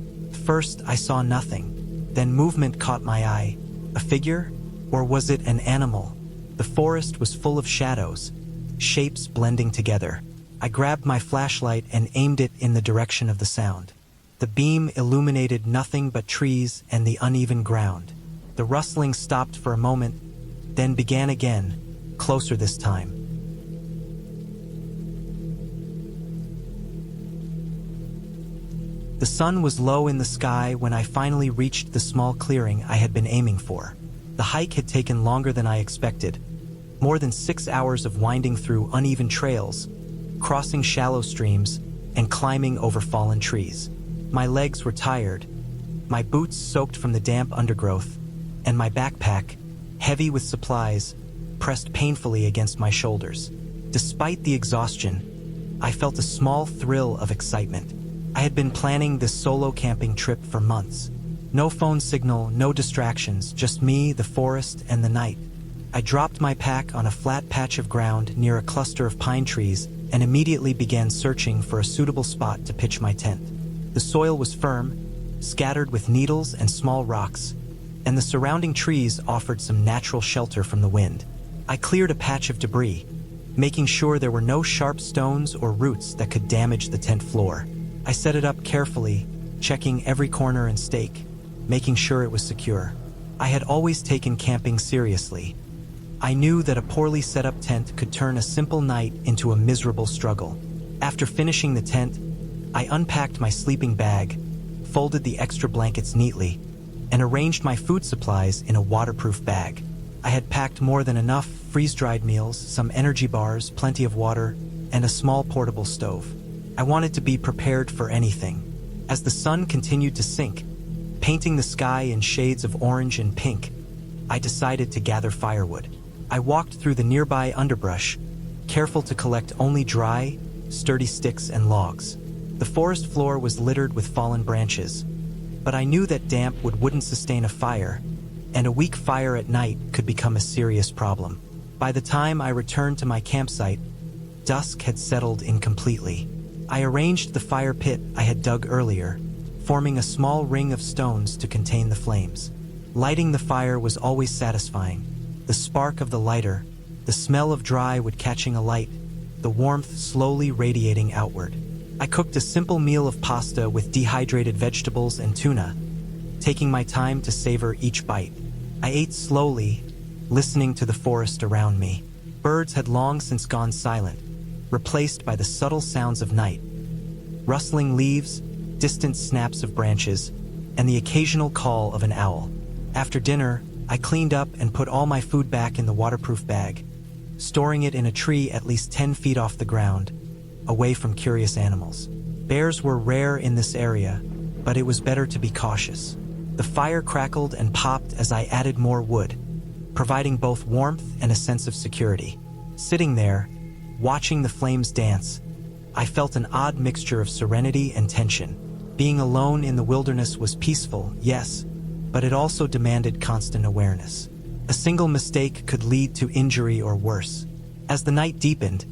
First, I saw nothing. Then movement caught my eye. A figure? Or was it an animal? The forest was full of shadows, shapes blending together. I grabbed my flashlight and aimed it in the direction of the sound. The beam illuminated nothing but trees and the uneven ground. The rustling stopped for a moment, then began again, closer this time. The sun was low in the sky when I finally reached the small clearing I had been aiming for. The hike had taken longer than I expected. More than 6 hours of winding through uneven trails, crossing shallow streams, and climbing over fallen trees. My legs were tired, my boots soaked from the damp undergrowth, and my backpack, heavy with supplies, pressed painfully against my shoulders. Despite the exhaustion, I felt a small thrill of excitement. I had been planning this solo camping trip for months. No phone signal, no distractions, just me, the forest, and the night. I dropped my pack on a flat patch of ground near a cluster of pine trees and immediately began searching for a suitable spot to pitch my tent. The soil was firm, scattered with needles and small rocks, and the surrounding trees offered some natural shelter from the wind. I cleared a patch of debris, making sure there were no sharp stones or roots that could damage the tent floor. I set it up carefully, checking every corner and stake, making sure it was secure. I had always taken camping seriously. I knew that a poorly set up tent could turn a simple night into a miserable struggle. After finishing the tent, I unpacked my sleeping bag, folded the extra blankets neatly, and arranged my food supplies in a waterproof bag. I had packed more than enough freeze-dried meals, some energy bars, plenty of water, and a small portable stove. I wanted to be prepared for anything. As the sun continued to sink, painting the sky in shades of orange and pink, I decided to gather firewood. I walked through the nearby underbrush, careful to collect only dry, sturdy sticks and logs. The forest floor was littered with fallen branches, but I knew that damp wood wouldn't sustain a fire, and a weak fire at night could become a serious problem. By the time I returned to my campsite, dusk had settled in completely. I arranged the fire pit I had dug earlier, forming a small ring of stones to contain the flames. Lighting the fire was always satisfying. The spark of the lighter, the smell of dry wood catching alight, the warmth slowly radiating outward. I cooked a simple meal of pasta with dehydrated vegetables and tuna, taking my time to savor each bite. I ate slowly, listening to the forest around me. Birds had long since gone silent, replaced by the subtle sounds of night. Rustling leaves, distant snaps of branches, and the occasional call of an owl. After dinner, I cleaned up and put all my food back in the waterproof bag, storing it in a tree at least 10 feet off the ground, away from curious animals. Bears were rare in this area, but it was better to be cautious. The fire crackled and popped as I added more wood, providing both warmth and a sense of security. Sitting there, watching the flames dance, I felt an odd mixture of serenity and tension. Being alone in the wilderness was peaceful, yes, but it also demanded constant awareness. A single mistake could lead to injury or worse. As the night deepened,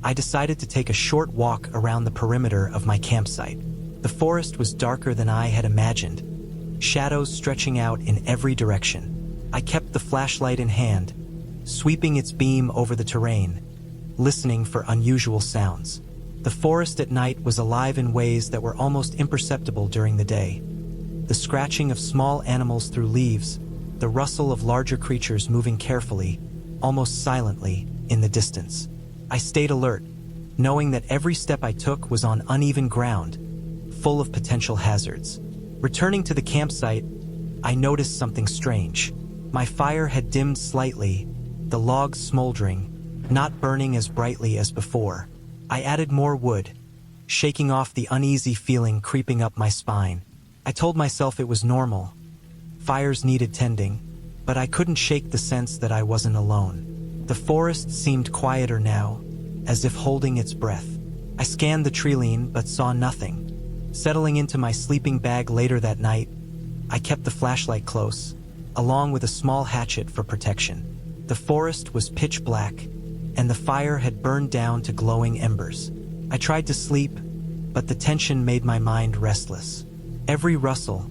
I decided to take a short walk around the perimeter of my campsite. The forest was darker than I had imagined, shadows stretching out in every direction. I kept the flashlight in hand, sweeping its beam over the terrain, listening for unusual sounds. The forest at night was alive in ways that were almost imperceptible during the day. The scratching of small animals through leaves, the rustle of larger creatures moving carefully, almost silently, in the distance. I stayed alert, knowing that every step I took was on uneven ground, full of potential hazards. Returning to the campsite, I noticed something strange. My fire had dimmed slightly, the logs smoldering, not burning as brightly as before. I added more wood, shaking off the uneasy feeling creeping up my spine. I told myself it was normal. Fires needed tending, but I couldn't shake the sense that I wasn't alone. The forest seemed quieter now, as if holding its breath. I scanned the treeline but saw nothing. Settling into my sleeping bag later that night, I kept the flashlight close, along with a small hatchet for protection. The forest was pitch black, and the fire had burned down to glowing embers. I tried to sleep, but the tension made my mind restless. Every rustle,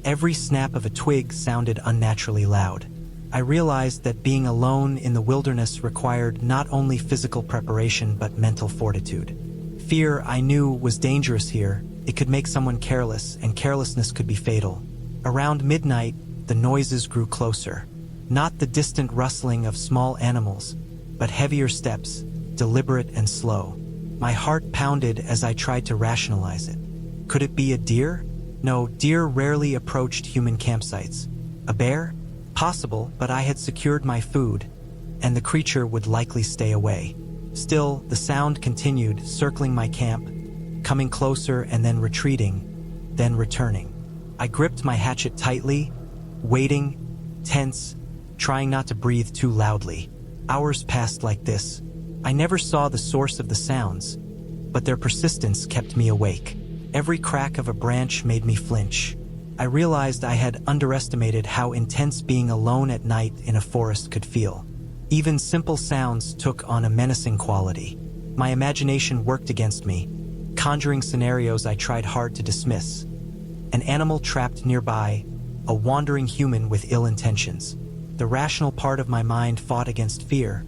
every snap of a twig sounded unnaturally loud. I realized that being alone in the wilderness required not only physical preparation but mental fortitude. Fear, I knew, was dangerous here. It could make someone careless, and carelessness could be fatal. Around midnight, the noises grew closer. Not the distant rustling of small animals, but heavier steps, deliberate and slow. My heart pounded as I tried to rationalize it. Could it be a deer? No, deer rarely approached human campsites. A bear? Possible, but I had secured my food, and the creature would likely stay away. Still, the sound continued, circling my camp, coming closer and then retreating, then returning. I gripped my hatchet tightly, waiting, tense, trying not to breathe too loudly. Hours passed like this. I never saw the source of the sounds, but their persistence kept me awake. Every crack of a branch made me flinch. I realized I had underestimated how intense being alone at night in a forest could feel. Even simple sounds took on a menacing quality. My imagination worked against me, conjuring scenarios I tried hard to dismiss. An animal trapped nearby, a wandering human with ill intentions. The rational part of my mind fought against fear,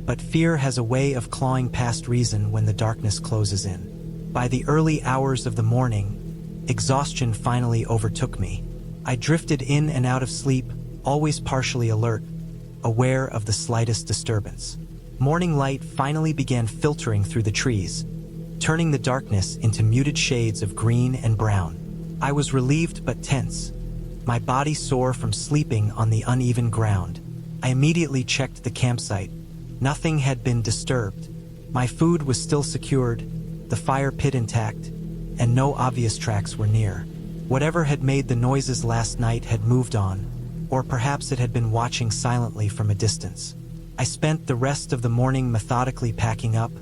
but fear has a way of clawing past reason when the darkness closes in. By the early hours of the morning, exhaustion finally overtook me. I drifted in and out of sleep, always partially alert, aware of the slightest disturbance. Morning light finally began filtering through the trees, turning the darkness into muted shades of green and brown. I was relieved but tense, my body sore from sleeping on the uneven ground. I immediately checked the campsite. Nothing had been disturbed. My food was still secured, the fire pit intact, and no obvious tracks were near. Whatever had made the noises last night had moved on, or perhaps it had been watching silently from a distance. I spent the rest of the morning methodically packing up,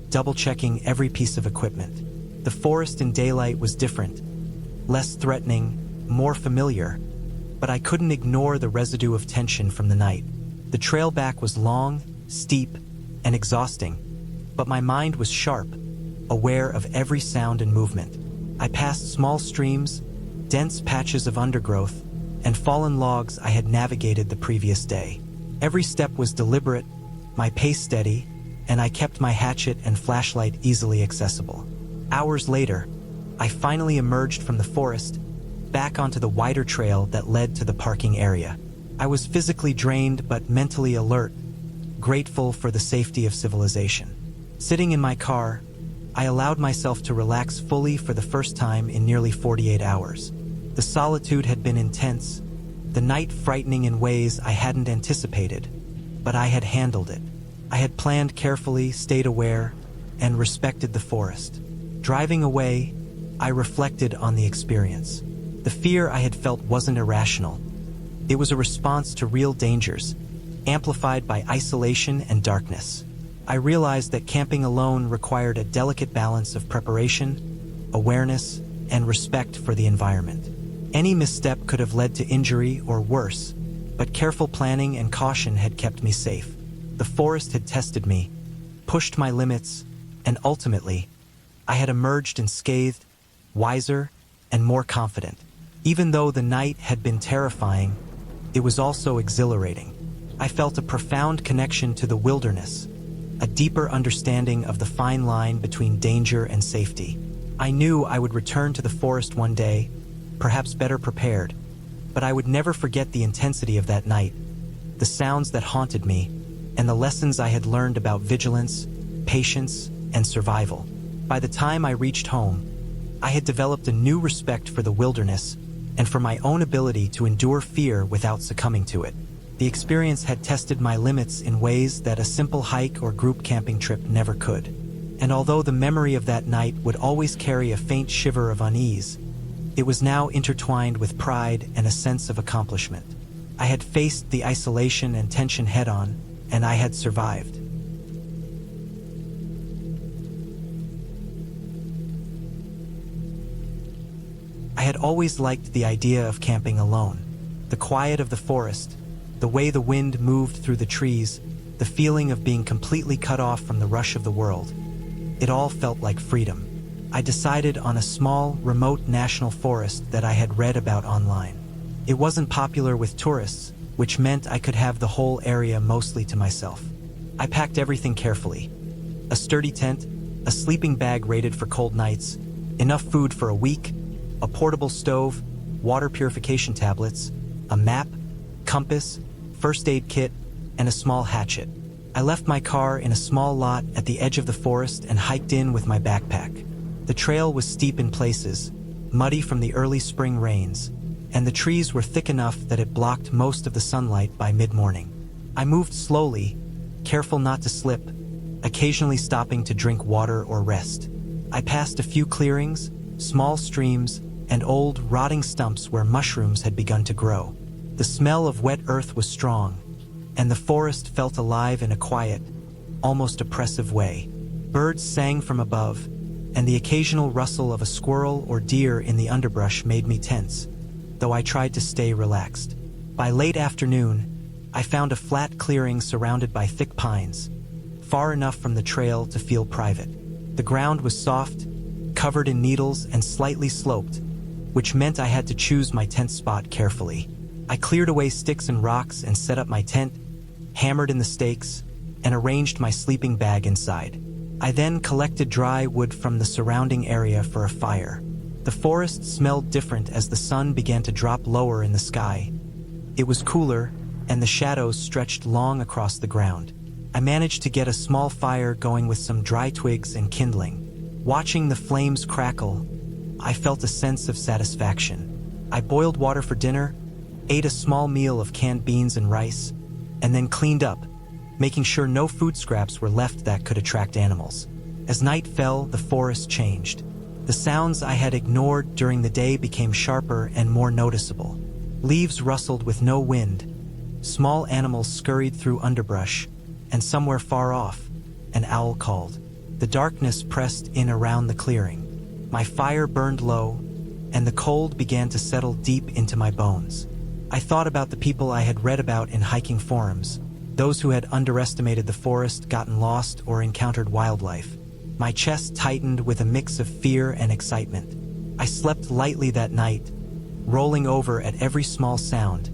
double-checking every piece of equipment. The forest in daylight was different, less threatening, more familiar, but I couldn't ignore the residue of tension from the night. The trail back was long, steep, and exhausting, but my mind was sharp, aware of every sound and movement. I passed small streams, dense patches of undergrowth, and fallen logs I had navigated the previous day. Every step was deliberate, my pace steady, and I kept my hatchet and flashlight easily accessible. Hours later, I finally emerged from the forest, back onto the wider trail that led to the parking area. I was physically drained but mentally alert, grateful for the safety of civilization. Sitting in my car, I allowed myself to relax fully for the first time in nearly 48 hours. The solitude had been intense, the night frightening in ways I hadn't anticipated, but I had handled it. I had planned carefully, stayed aware, and respected the forest. Driving away, I reflected on the experience. The fear I had felt wasn't irrational. It was a response to real dangers, amplified by isolation and darkness. I realized that camping alone required a delicate balance of preparation, awareness, and respect for the environment. Any misstep could have led to injury or worse, but careful planning and caution had kept me safe. The forest had tested me, pushed my limits, and ultimately, I had emerged unscathed, wiser, and more confident. Even though the night had been terrifying, it was also exhilarating. I felt a profound connection to the wilderness, a deeper understanding of the fine line between danger and safety. I knew I would return to the forest one day, perhaps better prepared, but I would never forget the intensity of that night, the sounds that haunted me, and the lessons I had learned about vigilance, patience, and survival. By the time I reached home, I had developed a new respect for the wilderness and for my own ability to endure fear without succumbing to it. The experience had tested my limits in ways that a simple hike or group camping trip never could. And although the memory of that night would always carry a faint shiver of unease, it was now intertwined with pride and a sense of accomplishment. I had faced the isolation and tension head-on, and I had survived. I had always liked the idea of camping alone. The quiet of the forest, the way the wind moved through the trees, the feeling of being completely cut off from the rush of the world. It all felt like freedom. I decided on a small, remote national forest that I had read about online. It wasn't popular with tourists, which meant I could have the whole area mostly to myself. I packed everything carefully. A sturdy tent, a sleeping bag rated for cold nights, enough food for a week, a portable stove, water purification tablets, a map, compass, first aid kit, and a small hatchet. I left my car in a small lot at the edge of the forest and hiked in with my backpack. The trail was steep in places, muddy from the early spring rains, and the trees were thick enough that it blocked most of the sunlight by mid-morning. I moved slowly, careful not to slip, occasionally stopping to drink water or rest. I passed a few clearings, small streams, and old, rotting stumps where mushrooms had begun to grow. The smell of wet earth was strong, and the forest felt alive in a quiet, almost oppressive way. Birds sang from above, and the occasional rustle of a squirrel or deer in the underbrush made me tense, though I tried to stay relaxed. By late afternoon, I found a flat clearing surrounded by thick pines, far enough from the trail to feel private. The ground was soft, covered in needles and slightly sloped, which meant I had to choose my tent spot carefully. I cleared away sticks and rocks and set up my tent, hammered in the stakes, and arranged my sleeping bag inside. I then collected dry wood from the surrounding area for a fire. The forest smelled different as the sun began to drop lower in the sky. It was cooler, and the shadows stretched long across the ground. I managed to get a small fire going with some dry twigs and kindling. Watching the flames crackle, I felt a sense of satisfaction. I boiled water for dinner, ate a small meal of canned beans and rice, and then cleaned up, making sure no food scraps were left that could attract animals. As night fell, the forest changed. The sounds I had ignored during the day became sharper and more noticeable. Leaves rustled with no wind. Small animals scurried through underbrush, and somewhere far off, an owl called. The darkness pressed in around the clearing. My fire burned low, and the cold began to settle deep into my bones. I thought about the people I had read about in hiking forums, those who had underestimated the forest, gotten lost, or encountered wildlife. My chest tightened with a mix of fear and excitement. I slept lightly that night, rolling over at every small sound,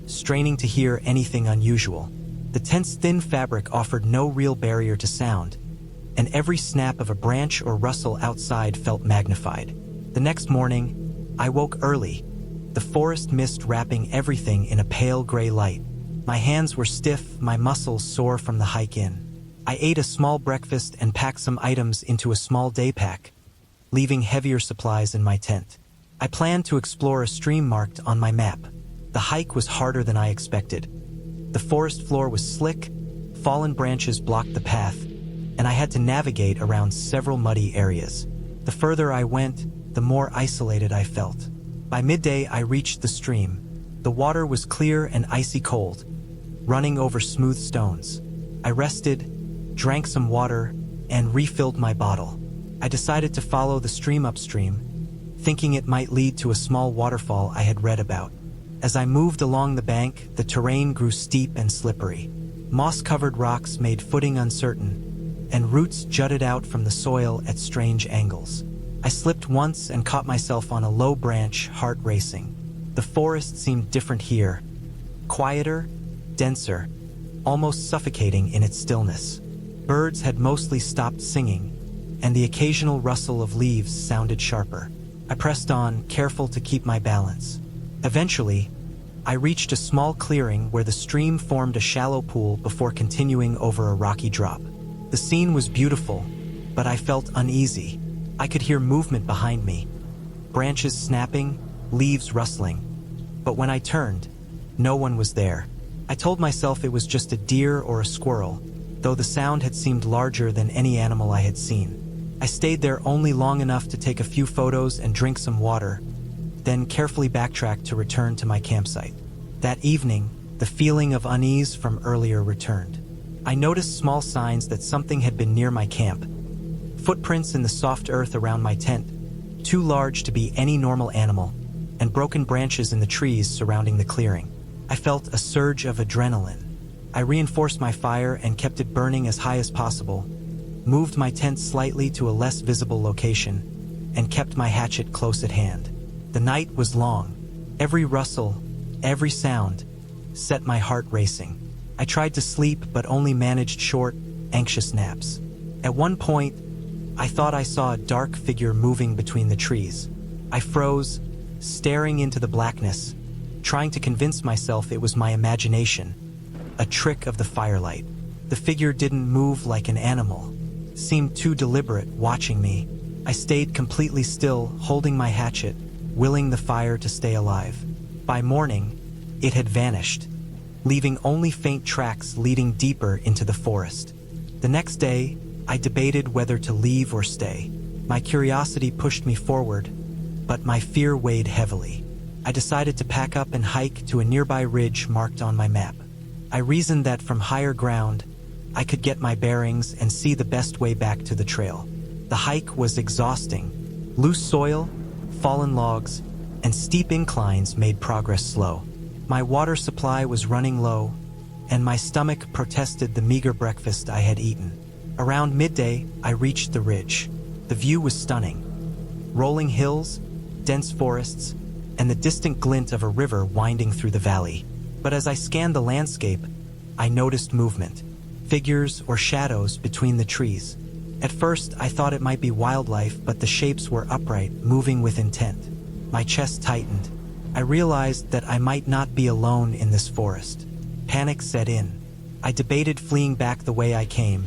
straining to hear anything unusual. The tent's thin fabric offered no real barrier to sound, and every snap of a branch or rustle outside felt magnified. The next morning, I woke early, the forest mist wrapping everything in a pale gray light. My hands were stiff, my muscles sore from the hike in. I ate a small breakfast and packed some items into a small day pack, leaving heavier supplies in my tent. I planned to explore a stream marked on my map. The hike was harder than I expected. The forest floor was slick, fallen branches blocked the path, and I had to navigate around several muddy areas. The further I went, the more isolated I felt. By midday, I reached the stream. The water was clear and icy cold, running over smooth stones. I rested, drank some water, and refilled my bottle. I decided to follow the stream upstream, thinking it might lead to a small waterfall I had read about. As I moved along the bank, the terrain grew steep and slippery. Moss-covered rocks made footing uncertain, and roots jutted out from the soil at strange angles. I slipped once and caught myself on a low branch, heart racing. The forest seemed different here, quieter, denser, almost suffocating in its stillness. Birds had mostly stopped singing, and the occasional rustle of leaves sounded sharper. I pressed on, careful to keep my balance. Eventually, I reached a small clearing where the stream formed a shallow pool before continuing over a rocky drop. The scene was beautiful, but I felt uneasy. I could hear movement behind me, branches snapping, leaves rustling. But when I turned, no one was there. I told myself it was just a deer or a squirrel, though the sound had seemed larger than any animal I had seen. I stayed there only long enough to take a few photos and drink some water, then carefully backtracked to return to my campsite. That evening, the feeling of unease from earlier returned. I noticed small signs that something had been near my camp. Footprints in the soft earth around my tent, too large to be any normal animal, and broken branches in the trees surrounding the clearing. I felt a surge of adrenaline. I reinforced my fire and kept it burning as high as possible, moved my tent slightly to a less visible location, and kept my hatchet close at hand. The night was long. Every rustle, every sound, set my heart racing. I tried to sleep but only managed short, anxious naps. At one point, I thought I saw a dark figure moving between the trees. I froze, staring into the blackness, trying to convince myself it was my imagination, a trick of the firelight. The figure didn't move like an animal, seemed too deliberate, watching me. I stayed completely still, holding my hatchet, willing the fire to stay alive. By morning, it had vanished, leaving only faint tracks leading deeper into the forest. The next day, I debated whether to leave or stay. My curiosity pushed me forward, but my fear weighed heavily. I decided to pack up and hike to a nearby ridge marked on my map. I reasoned that from higher ground, I could get my bearings and see the best way back to the trail. The hike was exhausting. Loose soil, fallen logs, and steep inclines made progress slow. My water supply was running low, and my stomach protested the meager breakfast I had eaten. Around midday, I reached the ridge. The view was stunning. Rolling hills, dense forests, and the distant glint of a river winding through the valley. But as I scanned the landscape, I noticed movement, figures or shadows between the trees. At first, I thought it might be wildlife, but the shapes were upright, moving with intent. My chest tightened. I realized that I might not be alone in this forest. Panic set in. I debated fleeing back the way I came,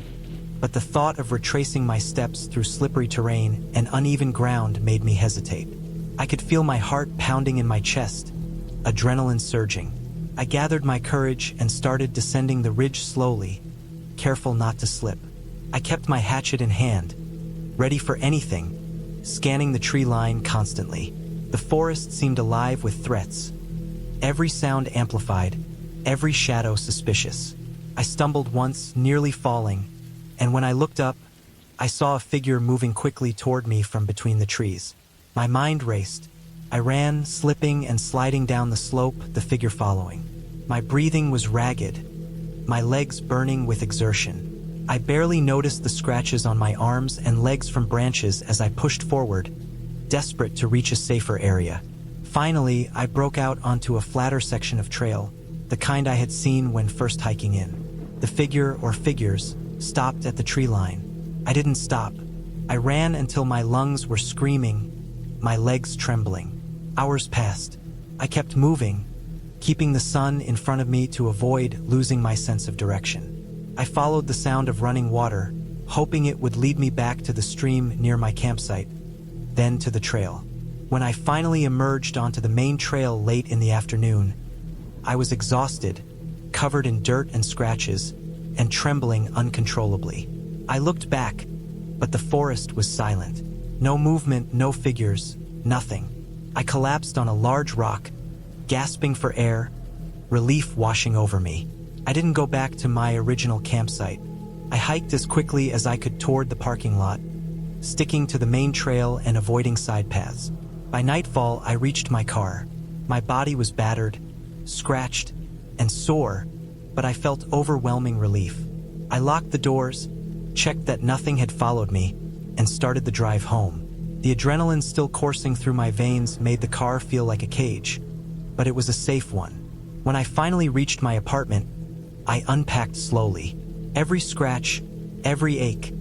but the thought of retracing my steps through slippery terrain and uneven ground made me hesitate. I could feel my heart pounding in my chest, adrenaline surging. I gathered my courage and started descending the ridge slowly, careful not to slip. I kept my hatchet in hand, ready for anything, scanning the tree line constantly. The forest seemed alive with threats, every sound amplified, every shadow suspicious. I stumbled once, nearly falling, and when I looked up, I saw a figure moving quickly toward me from between the trees. My mind raced. I ran, slipping and sliding down the slope, the figure following. My breathing was ragged, my legs burning with exertion. I barely noticed the scratches on my arms and legs from branches as I pushed forward, desperate to reach a safer area. Finally, I broke out onto a flatter section of trail, the kind I had seen when first hiking in. The figure, or figures, stopped at the tree line. I didn't stop. I ran until my lungs were screaming, my legs trembling. Hours passed. I kept moving, keeping the sun in front of me to avoid losing my sense of direction. I followed the sound of running water, hoping it would lead me back to the stream near my campsite, then to the trail. When I finally emerged onto the main trail late in the afternoon, I was exhausted, covered in dirt and scratches, and trembling uncontrollably. I looked back, but the forest was silent. No movement, no figures, nothing. I collapsed on a large rock, gasping for air, relief washing over me. I didn't go back to my original campsite. I hiked as quickly as I could toward the parking lot, sticking to the main trail and avoiding side paths. By nightfall, I reached my car. My body was battered, scratched, and sore, but I felt overwhelming relief. I locked the doors, checked that nothing had followed me, and started the drive home. The adrenaline still coursing through my veins made the car feel like a cage, but it was a safe one. When I finally reached my apartment, I unpacked slowly. Every scratch, every ache,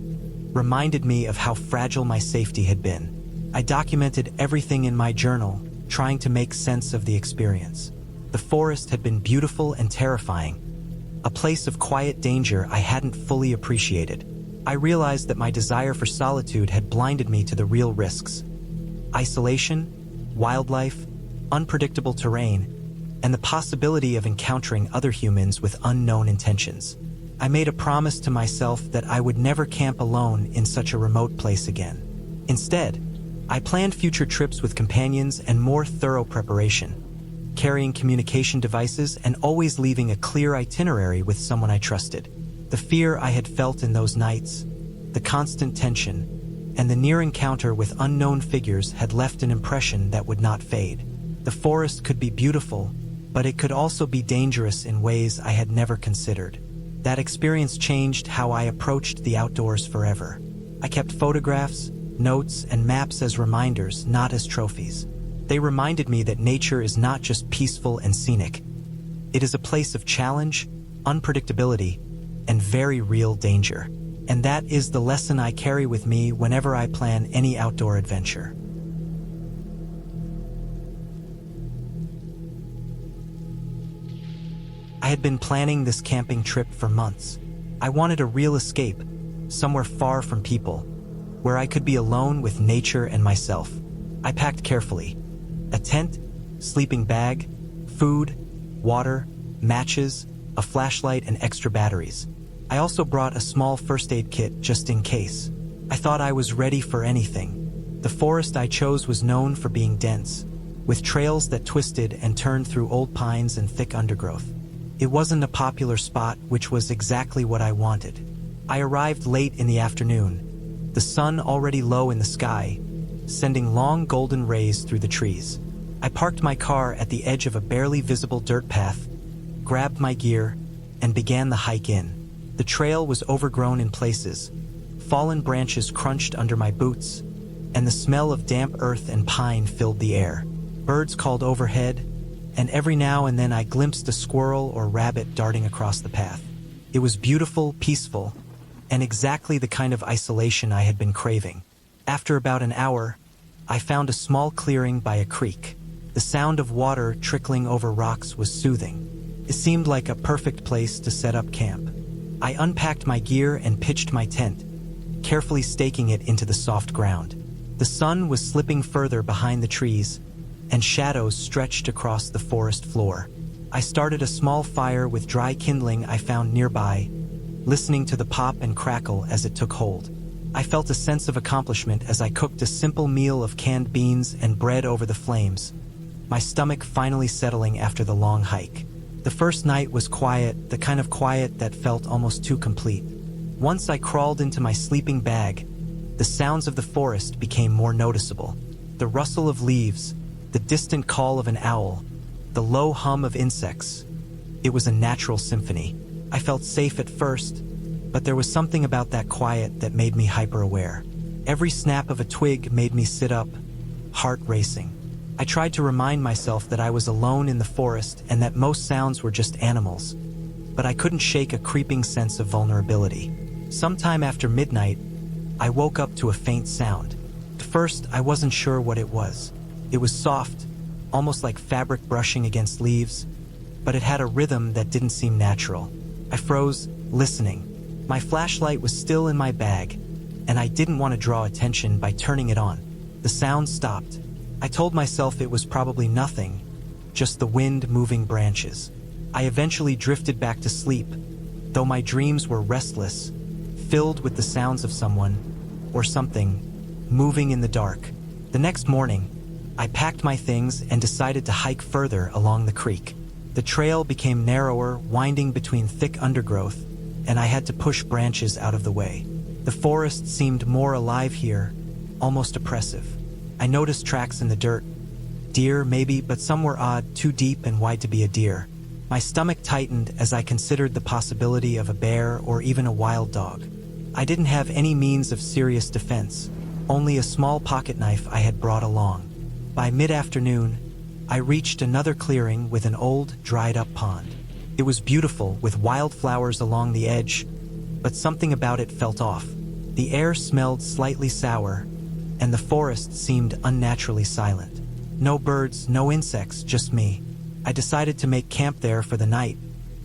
reminded me of how fragile my safety had been. I documented everything in my journal, trying to make sense of the experience. The forest had been beautiful and terrifying, a place of quiet danger I hadn't fully appreciated. I realized that my desire for solitude had blinded me to the real risks. Isolation, wildlife, unpredictable terrain, and the possibility of encountering other humans with unknown intentions. I made a promise to myself that I would never camp alone in such a remote place again. Instead, I planned future trips with companions and more thorough preparation, carrying communication devices and always leaving a clear itinerary with someone I trusted. The fear I had felt in those nights, the constant tension, and the near encounter with unknown figures had left an impression that would not fade. The forest could be beautiful, but it could also be dangerous in ways I had never considered. That experience changed how I approached the outdoors forever. I kept photographs, notes, and maps as reminders, not as trophies. They reminded me that nature is not just peaceful and scenic. It is a place of challenge, unpredictability, and very real danger. And that is the lesson I carry with me whenever I plan any outdoor adventure. I had been planning this camping trip for months. I wanted a real escape, somewhere far from people, where I could be alone with nature and myself. I packed carefully: a tent, sleeping bag, food, water, matches, a flashlight, and extra batteries. I also brought a small first aid kit just in case. I thought I was ready for anything. The forest I chose was known for being dense, with trails that twisted and turned through old pines and thick undergrowth. It wasn't a popular spot, which was exactly what I wanted. I arrived late in the afternoon, the sun already low in the sky, sending long golden rays through the trees. I parked my car at the edge of a barely visible dirt path, grabbed my gear, and began the hike in. The trail was overgrown in places, fallen branches crunched under my boots, and the smell of damp earth and pine filled the air. Birds called overhead, and every now and then I glimpsed a squirrel or rabbit darting across the path. It was beautiful, peaceful, and exactly the kind of isolation I had been craving. After about an hour, I found a small clearing by a creek. The sound of water trickling over rocks was soothing. It seemed like a perfect place to set up camp. I unpacked my gear and pitched my tent, carefully staking it into the soft ground. The sun was slipping further behind the trees, and shadows stretched across the forest floor. I started a small fire with dry kindling I found nearby, listening to the pop and crackle as it took hold. I felt a sense of accomplishment as I cooked a simple meal of canned beans and bread over the flames, my stomach finally settling after the long hike. The first night was quiet, the kind of quiet that felt almost too complete. Once I crawled into my sleeping bag, the sounds of the forest became more noticeable. The rustle of leaves, the distant call of an owl, the low hum of insects. It was a natural symphony. I felt safe at first, but there was something about that quiet that made me hyper-aware. Every snap of a twig made me sit up, heart racing. I tried to remind myself that I was alone in the forest and that most sounds were just animals, but I couldn't shake a creeping sense of vulnerability. Sometime after midnight, I woke up to a faint sound. At first, I wasn't sure what it was. It was soft, almost like fabric brushing against leaves, but it had a rhythm that didn't seem natural. I froze, listening. My flashlight was still in my bag, and I didn't want to draw attention by turning it on. The sound stopped. I told myself it was probably nothing, just the wind moving branches. I eventually drifted back to sleep, though my dreams were restless, filled with the sounds of someone, or something, moving in the dark. The next morning, I packed my things and decided to hike further along the creek. The trail became narrower, winding between thick undergrowth, and I had to push branches out of the way. The forest seemed more alive here, almost oppressive. I noticed tracks in the dirt. Deer, maybe, but some were odd, too deep and wide to be a deer. My stomach tightened as I considered the possibility of a bear or even a wild dog. I didn't have any means of serious defense, only a small pocket knife I had brought along. By mid-afternoon, I reached another clearing with an old, dried-up pond. It was beautiful, with wildflowers along the edge, but something about it felt off. The air smelled slightly sour, and the forest seemed unnaturally silent. No birds, no insects, just me. I decided to make camp there for the night,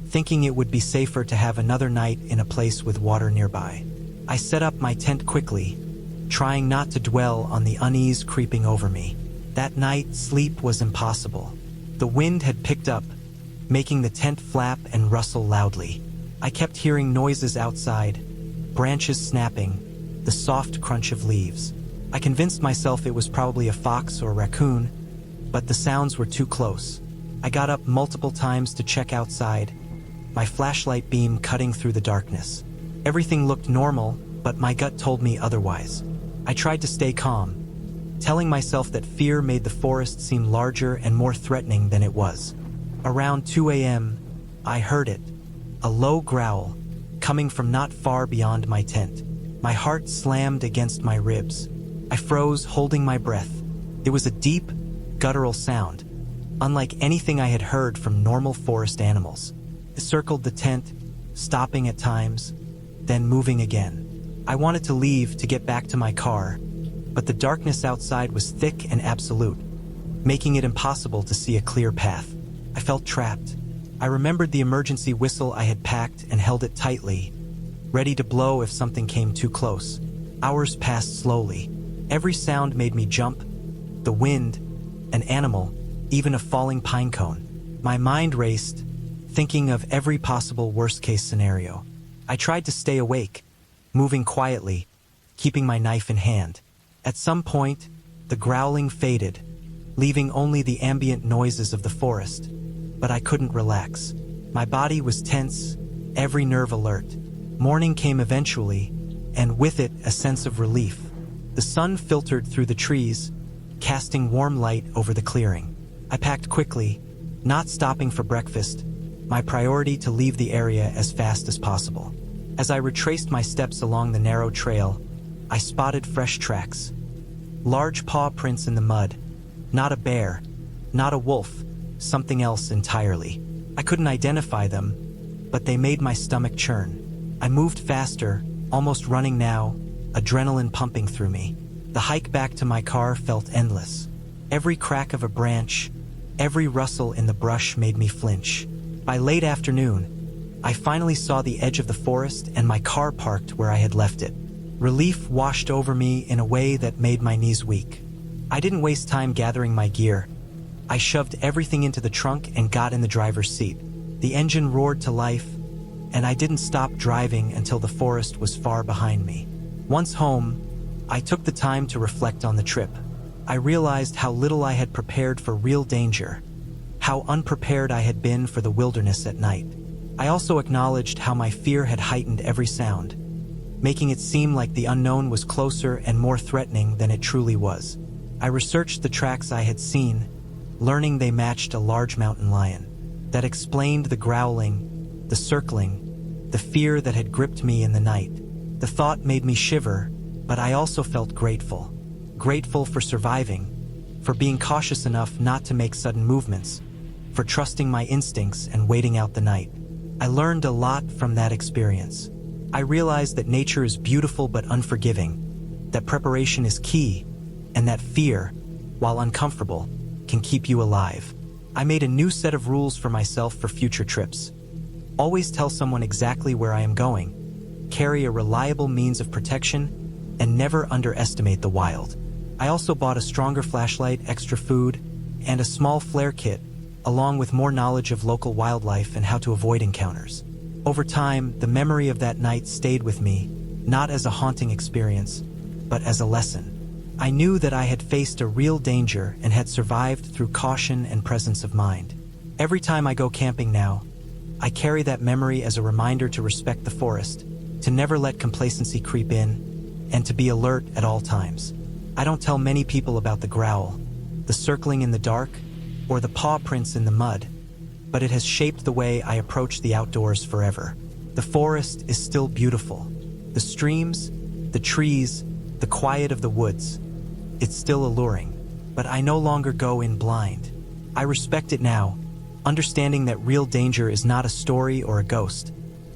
thinking it would be safer to have another night in a place with water nearby. I set up my tent quickly, trying not to dwell on the unease creeping over me. That night, sleep was impossible. The wind had picked up, making the tent flap and rustle loudly. I kept hearing noises outside, branches snapping, the soft crunch of leaves. I convinced myself it was probably a fox or a raccoon, but the sounds were too close. I got up multiple times to check outside, my flashlight beam cutting through the darkness. Everything looked normal, but my gut told me otherwise. I tried to stay calm, telling myself that fear made the forest seem larger and more threatening than it was. Around 2 a.m., I heard it, a low growl, coming from not far beyond my tent. My heart slammed against my ribs. I froze, holding my breath. It was a deep, guttural sound, unlike anything I had heard from normal forest animals. It circled the tent, stopping at times, then moving again. I wanted to leave to get back to my car, but the darkness outside was thick and absolute, making it impossible to see a clear path. I felt trapped. I remembered the emergency whistle I had packed and held it tightly, ready to blow if something came too close. Hours passed slowly. Every sound made me jump. The wind, an animal, even a falling pine cone. My mind raced, thinking of every possible worst-case scenario. I tried to stay awake, moving quietly, keeping my knife in hand. At some point, the growling faded, leaving only the ambient noises of the forest. But I couldn't relax. My body was tense, every nerve alert. Morning came eventually, and with it a sense of relief. The sun filtered through the trees, casting warm light over the clearing. I packed quickly, not stopping for breakfast, my priority to leave the area as fast as possible. As I retraced my steps along the narrow trail, I spotted fresh tracks. Large paw prints in the mud. Not a bear, not a wolf, something else entirely. I couldn't identify them, but they made my stomach churn. I moved faster, almost running now, adrenaline pumping through me. The hike back to my car felt endless. Every crack of a branch, every rustle in the brush made me flinch. By late afternoon, I finally saw the edge of the forest and my car parked where I had left it. Relief washed over me in a way that made my knees weak. I didn't waste time gathering my gear. I shoved everything into the trunk and got in the driver's seat. The engine roared to life, and I didn't stop driving until the forest was far behind me. Once home, I took the time to reflect on the trip. I realized how little I had prepared for real danger, how unprepared I had been for the wilderness at night. I also acknowledged how my fear had heightened every sound, making it seem like the unknown was closer and more threatening than it truly was. I researched the tracks I had seen, learning they matched a large mountain lion. That explained the growling, the circling, the fear that had gripped me in the night. The thought made me shiver, but I also felt grateful. Grateful for surviving, for being cautious enough not to make sudden movements, for trusting my instincts and waiting out the night. I learned a lot from that experience. I realized that nature is beautiful but unforgiving, that preparation is key, and that fear, while uncomfortable, can keep you alive. I made a new set of rules for myself for future trips. Always tell someone exactly where I am going, carry a reliable means of protection, and never underestimate the wild. I also bought a stronger flashlight, extra food, and a small flare kit, along with more knowledge of local wildlife and how to avoid encounters. Over time, the memory of that night stayed with me, not as a haunting experience, but as a lesson. I knew that I had faced a real danger and had survived through caution and presence of mind. Every time I go camping now, I carry that memory as a reminder to respect the forest, to never let complacency creep in, and to be alert at all times. I don't tell many people about the growl, the circling in the dark, or the paw prints in the mud, but it has shaped the way I approach the outdoors forever. The forest is still beautiful. The streams, the trees, the quiet of the woods. It's still alluring, but I no longer go in blind. I respect it now, understanding that real danger is not a story or a ghost,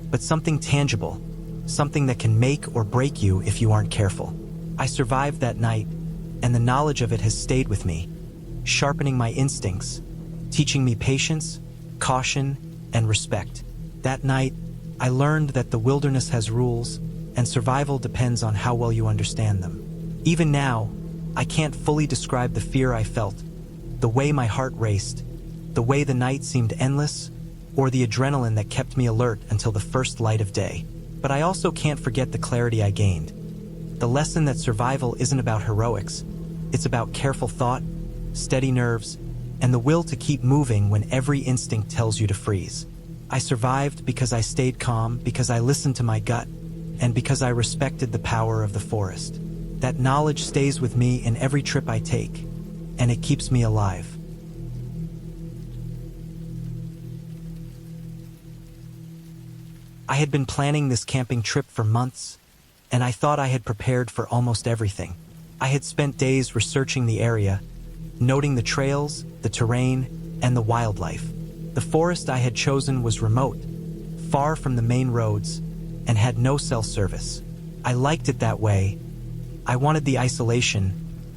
but something tangible, something that can make or break you if you aren't careful. I survived that night, and the knowledge of it has stayed with me, sharpening my instincts, teaching me patience, caution, and respect. That night, I learned that the wilderness has rules, and survival depends on how well you understand them. Even now, I can't fully describe the fear I felt, the way my heart raced, the way the night seemed endless, or the adrenaline that kept me alert until the first light of day. But I also can't forget the clarity I gained. The lesson that survival isn't about heroics, it's about careful thought, steady nerves, and the will to keep moving when every instinct tells you to freeze. I survived because I stayed calm, because I listened to my gut, and because I respected the power of the forest. That knowledge stays with me in every trip I take, and it keeps me alive. I had been planning this camping trip for months, and I thought I had prepared for almost everything. I had spent days researching the area, noting the trails, the terrain, and the wildlife. The forest I had chosen was remote, far from the main roads, and had no cell service. I liked it that way. I wanted the isolation,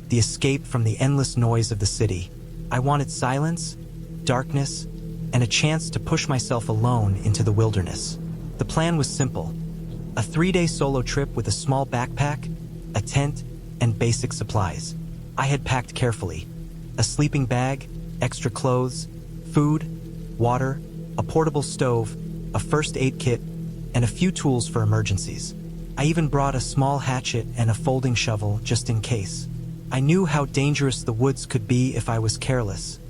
the escape from the endless noise of the city. I wanted silence, darkness, and a chance to push myself alone into the wilderness. The plan was simple: a 3-day solo trip with a small backpack, a tent, and basic supplies. I had packed carefully: a sleeping bag, extra clothes, food, water, a portable stove, a first aid kit, and a few tools for emergencies. I even brought a small hatchet and a folding shovel just in case. I knew how dangerous the woods could be if I was careless,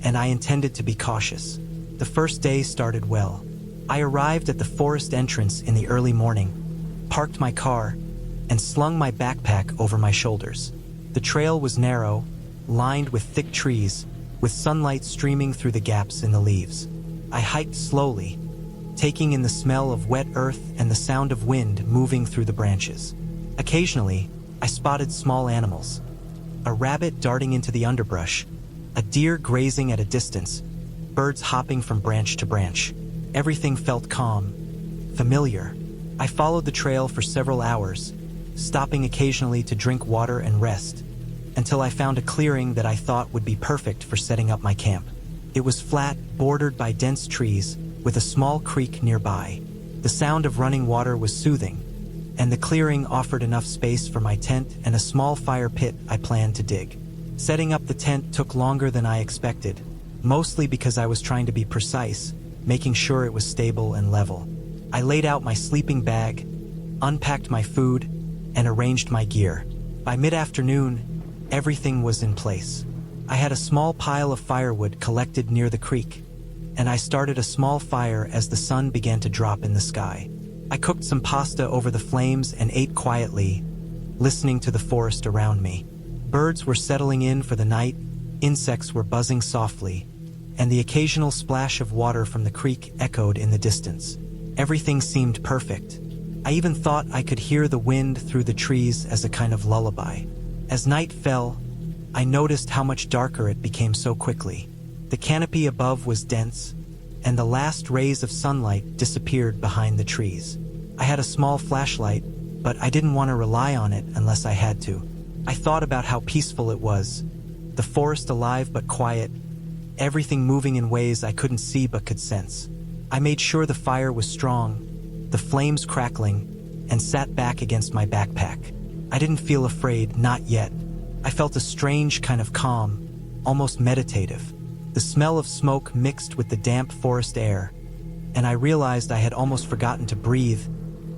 and I intended to be cautious. The first day started well. I arrived at the forest entrance in the early morning, parked my car, and slung my backpack over my shoulders. The trail was narrow, lined with thick trees, with sunlight streaming through the gaps in the leaves. I hiked slowly, taking in the smell of wet earth and the sound of wind moving through the branches. Occasionally, I spotted small animals: a rabbit darting into the underbrush, a deer grazing at a distance, birds hopping from branch to branch. Everything felt calm, familiar. I followed the trail for several hours, stopping occasionally to drink water and rest, until I found a clearing that I thought would be perfect for setting up my camp. It was flat, bordered by dense trees, with a small creek nearby. The sound of running water was soothing, and the clearing offered enough space for my tent and a small fire pit I planned to dig. Setting up the tent took longer than I expected, mostly because I was trying to be precise, making sure it was stable and level. I laid out my sleeping bag, unpacked my food, and arranged my gear. By mid-afternoon, everything was in place. I had a small pile of firewood collected near the creek, and I started a small fire as the sun began to drop in the sky. I cooked some pasta over the flames and ate quietly, listening to the forest around me. Birds were settling in for the night, insects were buzzing softly, and the occasional splash of water from the creek echoed in the distance. Everything seemed perfect. I even thought I could hear the wind through the trees as a kind of lullaby. As night fell, I noticed how much darker it became so quickly. The canopy above was dense, and the last rays of sunlight disappeared behind the trees. I had a small flashlight, but I didn't want to rely on it unless I had to. I thought about how peaceful it was, the forest alive but quiet, everything moving in ways I couldn't see but could sense. I made sure the fire was strong, the flames crackling, and sat back against my backpack. I didn't feel afraid, not yet. I felt a strange kind of calm, almost meditative. The smell of smoke mixed with the damp forest air, and I realized I had almost forgotten to breathe,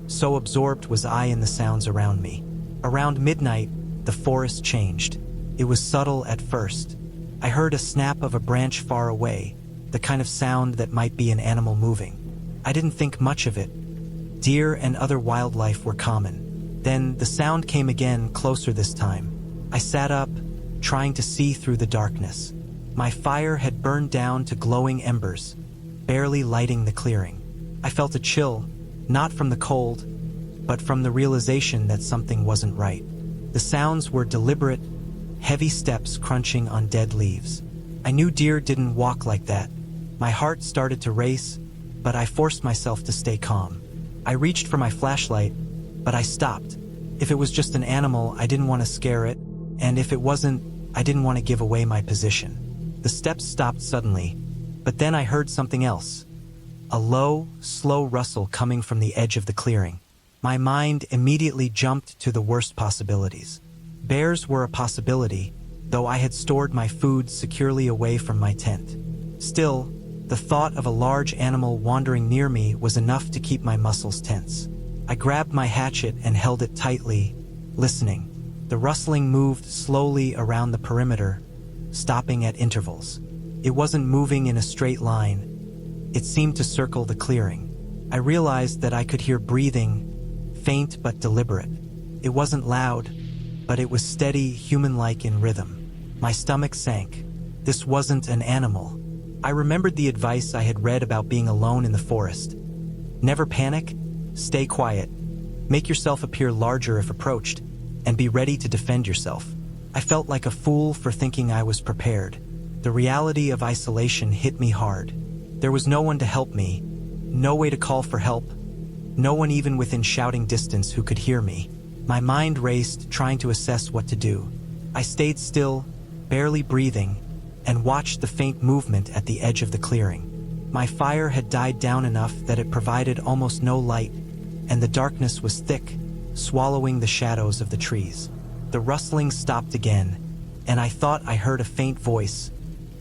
so absorbed was I in the sounds around me. Around midnight, the forest changed. It was subtle at first. I heard a snap of a branch far away, the kind of sound that might be an animal moving. I didn't think much of it. Deer and other wildlife were common. Then the sound came again, closer this time. I sat up, trying to see through the darkness. My fire had burned down to glowing embers, barely lighting the clearing. I felt a chill, not from the cold, but from the realization that something wasn't right. The sounds were deliberate, heavy steps crunching on dead leaves. I knew deer didn't walk like that. My heart started to race, but I forced myself to stay calm. I reached for my flashlight, but I stopped. If it was just an animal, I didn't want to scare it, and if it wasn't, I didn't want to give away my position. The steps stopped suddenly, but then I heard something else. A low, slow rustle coming from the edge of the clearing. My mind immediately jumped to the worst possibilities. Bears were a possibility, though I had stored my food securely away from my tent. Still, the thought of a large animal wandering near me was enough to keep my muscles tense. I grabbed my hatchet and held it tightly, listening. The rustling moved slowly around the perimeter, stopping at intervals. It wasn't moving in a straight line. It seemed to circle the clearing. I realized that I could hear breathing, faint but deliberate. It wasn't loud, but it was steady, human-like in rhythm. My stomach sank. This wasn't an animal. I remembered the advice I had read about being alone in the forest. Never panic, stay quiet, make yourself appear larger if approached, and be ready to defend yourself. I felt like a fool for thinking I was prepared. The reality of isolation hit me hard. There was no one to help me, no way to call for help, no one even within shouting distance who could hear me. My mind raced, trying to assess what to do. I stayed still, barely breathing, and watched the faint movement at the edge of the clearing. My fire had died down enough that it provided almost no light, and the darkness was thick, swallowing the shadows of the trees. The rustling stopped again, and I thought I heard a faint voice,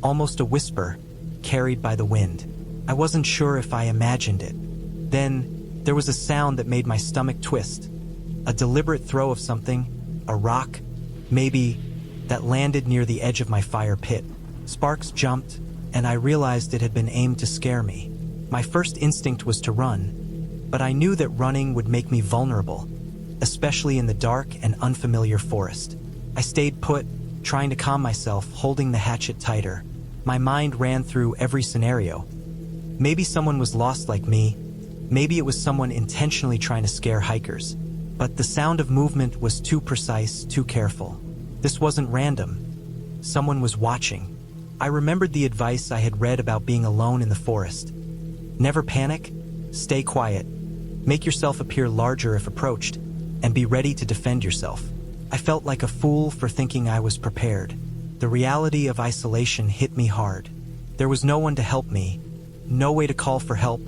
almost a whisper, carried by the wind. I wasn't sure if I imagined it. Then, there was a sound that made my stomach twist. A deliberate throw of something, a rock, maybe, that landed near the edge of my fire pit. Sparks jumped, and I realized it had been aimed to scare me. My first instinct was to run, but I knew that running would make me vulnerable, especially in the dark and unfamiliar forest. I stayed put, trying to calm myself, holding the hatchet tighter. My mind ran through every scenario. Maybe someone was lost like me. Maybe it was someone intentionally trying to scare hikers. But the sound of movement was too precise, too careful. This wasn't random. Someone was watching. I remembered the advice I had read about being alone in the forest. Never panic, stay quiet, make yourself appear larger if approached, and be ready to defend yourself. I felt like a fool for thinking I was prepared. The reality of isolation hit me hard. There was no one to help me, no way to call for help,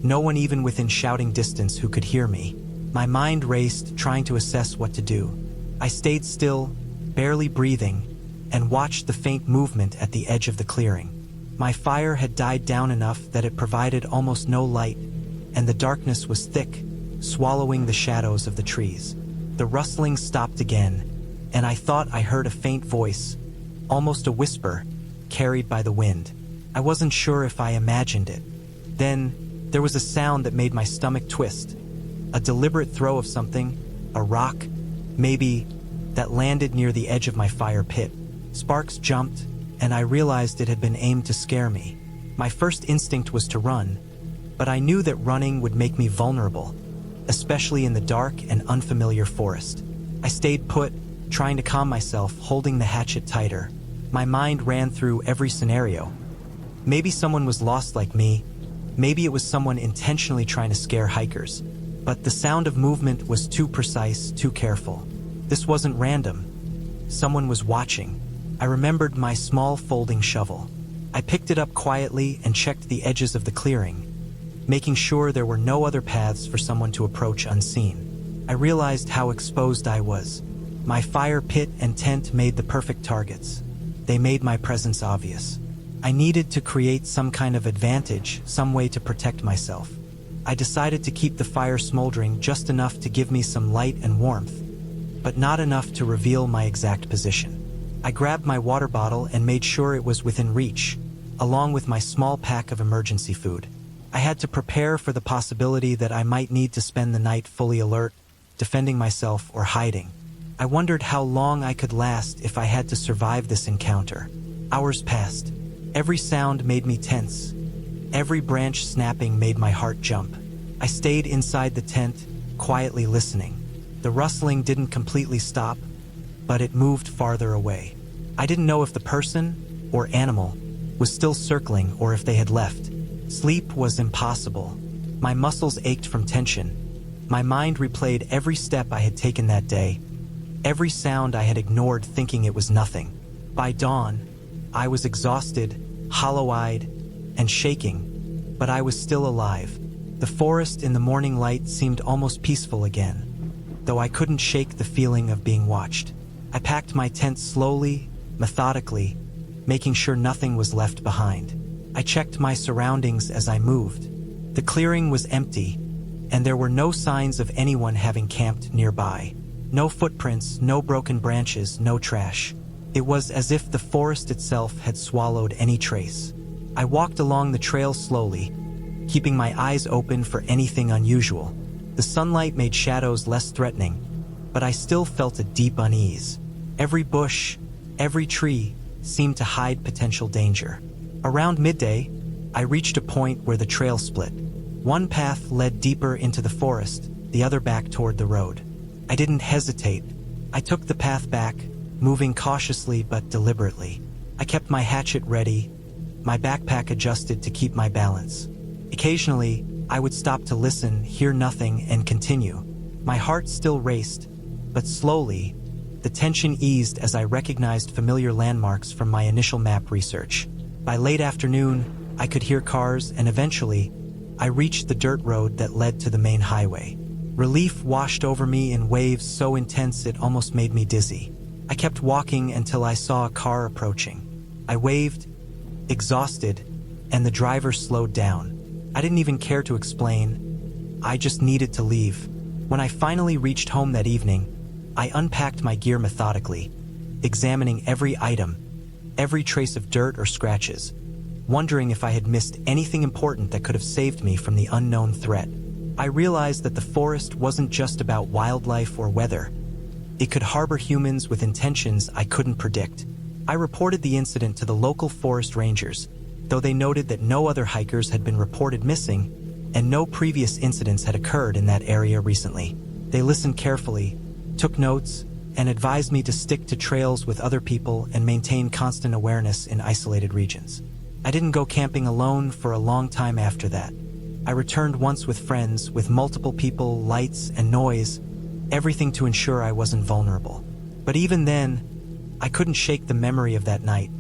no one even within shouting distance who could hear me. My mind raced, trying to assess what to do. I stayed still, barely breathing, and watched the faint movement at the edge of the clearing. My fire had died down enough that it provided almost no light, and the darkness was thick, swallowing the shadows of the trees. The rustling stopped again, and I thought I heard a faint voice, almost a whisper, carried by the wind. I wasn't sure if I imagined it. Then, there was a sound that made my stomach twist. A deliberate throw of something, a rock, maybe, that landed near the edge of my fire pit. Sparks jumped, and I realized it had been aimed to scare me. My first instinct was to run, but I knew that running would make me vulnerable, especially in the dark and unfamiliar forest. I stayed put, trying to calm myself, holding the hatchet tighter. My mind ran through every scenario. Maybe someone was lost like me. Maybe it was someone intentionally trying to scare hikers. But the sound of movement was too precise, too careful. This wasn't random. Someone was watching. I remembered my small folding shovel. I picked it up quietly and checked the edges of the clearing, making sure there were no other paths for someone to approach unseen. I realized how exposed I was. My fire pit and tent made the perfect targets. They made my presence obvious. I needed to create some kind of advantage, some way to protect myself. I decided to keep the fire smoldering just enough to give me some light and warmth, but not enough to reveal my exact position. I grabbed my water bottle and made sure it was within reach, along with my small pack of emergency food. I had to prepare for the possibility that I might need to spend the night fully alert, defending myself or hiding. I wondered how long I could last if I had to survive this encounter. Hours passed. Every sound made me tense. Every branch snapping made my heart jump. I stayed inside the tent, quietly listening. The rustling didn't completely stop, but it moved farther away. I didn't know if the person, or animal, was still circling or if they had left. Sleep was impossible. My muscles ached from tension. My mind replayed every step I had taken that day, every sound I had ignored thinking it was nothing. By dawn, I was exhausted, hollow-eyed, and shaking, but I was still alive. The forest in the morning light seemed almost peaceful again, though I couldn't shake the feeling of being watched. I packed my tent slowly, methodically, making sure nothing was left behind. I checked my surroundings as I moved. The clearing was empty, and there were no signs of anyone having camped nearby. No footprints, no broken branches, no trash. It was as if the forest itself had swallowed any trace. I walked along the trail slowly, keeping my eyes open for anything unusual. The sunlight made shadows less threatening, but I still felt a deep unease. Every bush, every tree seemed to hide potential danger. Around midday, I reached a point where the trail split. One path led deeper into the forest, the other back toward the road. I didn't hesitate. I took the path back, moving cautiously but deliberately. I kept my hatchet ready, my backpack adjusted to keep my balance. Occasionally, I would stop to listen, hear nothing, and continue. My heart still raced, but slowly, the tension eased as I recognized familiar landmarks from my initial map research. By late afternoon, I could hear cars, and eventually, I reached the dirt road that led to the main highway. Relief washed over me in waves so intense it almost made me dizzy. I kept walking until I saw a car approaching. I waved, exhausted, and the driver slowed down. I didn't even care to explain. I just needed to leave. When I finally reached home that evening, I unpacked my gear methodically, examining every item, every trace of dirt or scratches, wondering if I had missed anything important that could have saved me from the unknown threat. I realized that the forest wasn't just about wildlife or weather. It could harbor humans with intentions I couldn't predict. I reported the incident to the local forest rangers, though they noted that no other hikers had been reported missing and no previous incidents had occurred in that area recently. They listened carefully, took notes, and advised me to stick to trails with other people and maintain constant awareness in isolated regions. I didn't go camping alone for a long time after that. I returned once with friends, with multiple people, lights, and noise, everything to ensure I wasn't vulnerable. But even then, I couldn't shake the memory of that night.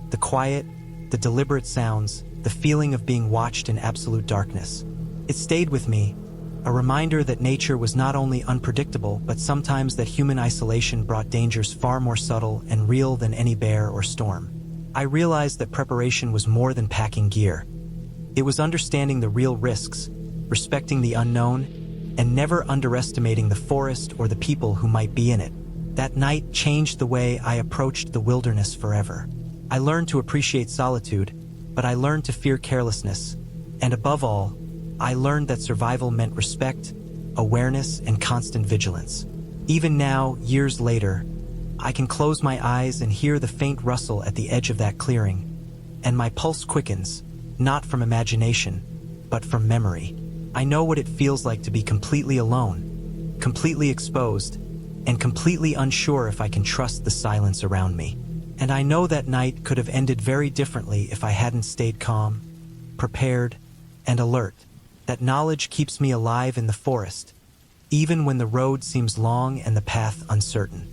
The quiet, the deliberate sounds, the feeling of being watched in absolute darkness. It stayed with me, a reminder that nature was not only unpredictable, but sometimes that human isolation brought dangers far more subtle and real than any bear or storm. I realized that preparation was more than packing gear. It was understanding the real risks, respecting the unknown, and never underestimating the forest or the people who might be in it. That night changed the way I approached the wilderness forever. I learned to appreciate solitude, but I learned to fear carelessness. And above all, I learned that survival meant respect, awareness, and constant vigilance. Even now, years later, I can close my eyes and hear the faint rustle at the edge of that clearing, and my pulse quickens, not from imagination, but from memory. I know what it feels like to be completely alone, completely exposed, and completely unsure if I can trust the silence around me. And I know that night could have ended very differently if I hadn't stayed calm, prepared, and alert. That knowledge keeps me alive in the forest, even when the road seems long and the path uncertain.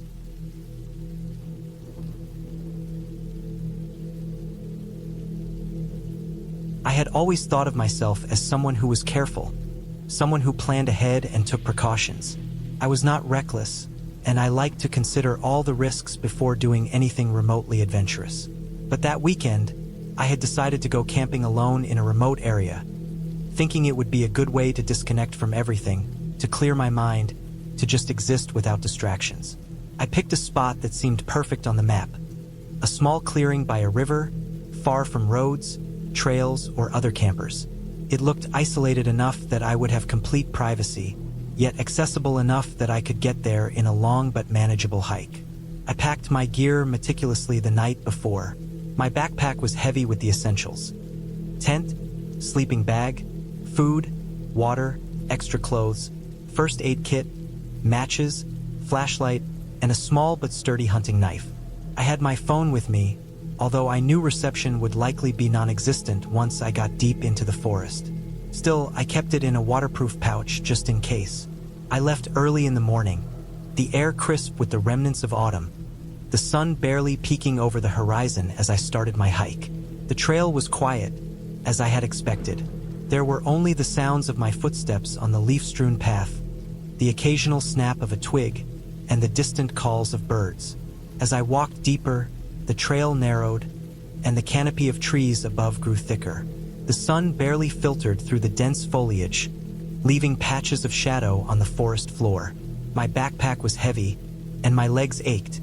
I had always thought of myself as someone who was careful, someone who planned ahead and took precautions. I was not reckless, and I liked to consider all the risks before doing anything remotely adventurous. But that weekend, I had decided to go camping alone in a remote area, thinking it would be a good way to disconnect from everything, to clear my mind, to just exist without distractions. I picked a spot that seemed perfect on the map, a small clearing by a river, far from roads, trails, or other campers. It looked isolated enough that I would have complete privacy, yet accessible enough that I could get there in a long but manageable hike. I packed my gear meticulously the night before. My backpack was heavy with the essentials: tent, sleeping bag, food, water, extra clothes, first aid kit, matches, flashlight, and a small but sturdy hunting knife. I had my phone with me, although I knew reception would likely be non-existent once I got deep into the forest. Still, I kept it in a waterproof pouch just in case. I left early in the morning, the air crisp with the remnants of autumn, the sun barely peeking over the horizon as I started my hike. The trail was quiet, as I had expected. There were only the sounds of my footsteps on the leaf-strewn path, the occasional snap of a twig, and the distant calls of birds. As I walked deeper, the trail narrowed, and the canopy of trees above grew thicker. The sun barely filtered through the dense foliage, leaving patches of shadow on the forest floor. My backpack was heavy, and my legs ached,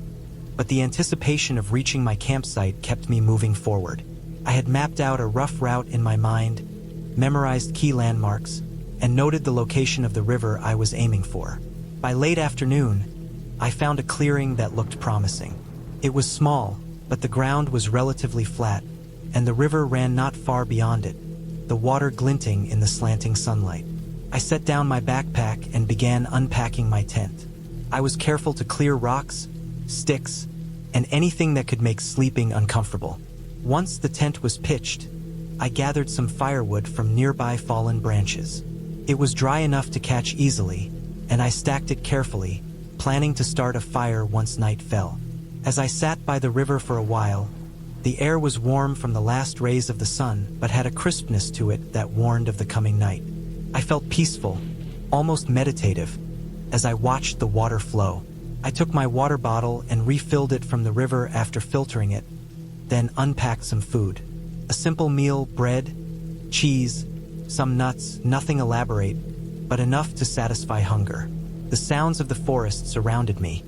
but the anticipation of reaching my campsite kept me moving forward. I had mapped out a rough route in my mind, memorized key landmarks, and noted the location of the river I was aiming for. By late afternoon, I found a clearing that looked promising. It was small, but the ground was relatively flat, and the river ran not far beyond it, the water glinting in the slanting sunlight. I set down my backpack and began unpacking my tent. I was careful to clear rocks, sticks, and anything that could make sleeping uncomfortable. Once the tent was pitched, I gathered some firewood from nearby fallen branches. It was dry enough to catch easily, and I stacked it carefully, planning to start a fire once night fell. As I sat by the river for a while, the air was warm from the last rays of the sun, but had a crispness to it that warned of the coming night. I felt peaceful, almost meditative, as I watched the water flow. I took my water bottle and refilled it from the river after filtering it, then unpacked some food. A simple meal: bread, cheese, some nuts, nothing elaborate, but enough to satisfy hunger. The sounds of the forest surrounded me.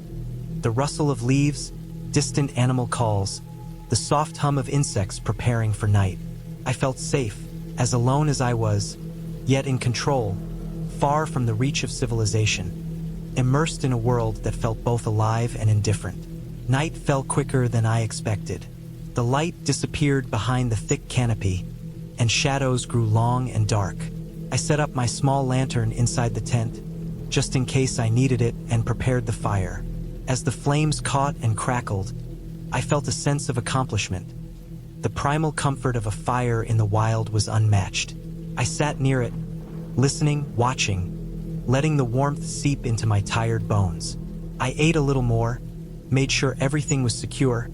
The rustle of leaves, distant animal calls, the soft hum of insects preparing for night. I felt safe, as alone as I was, yet in control, far from the reach of civilization, immersed in a world that felt both alive and indifferent. Night fell quicker than I expected. The light disappeared behind the thick canopy, and shadows grew long and dark. I set up my small lantern inside the tent, just in case I needed it, and prepared the fire. As the flames caught and crackled, I felt a sense of accomplishment. The primal comfort of a fire in the wild was unmatched. I sat near it, listening, watching, letting the warmth seep into my tired bones. I ate a little more, made sure everything was secure,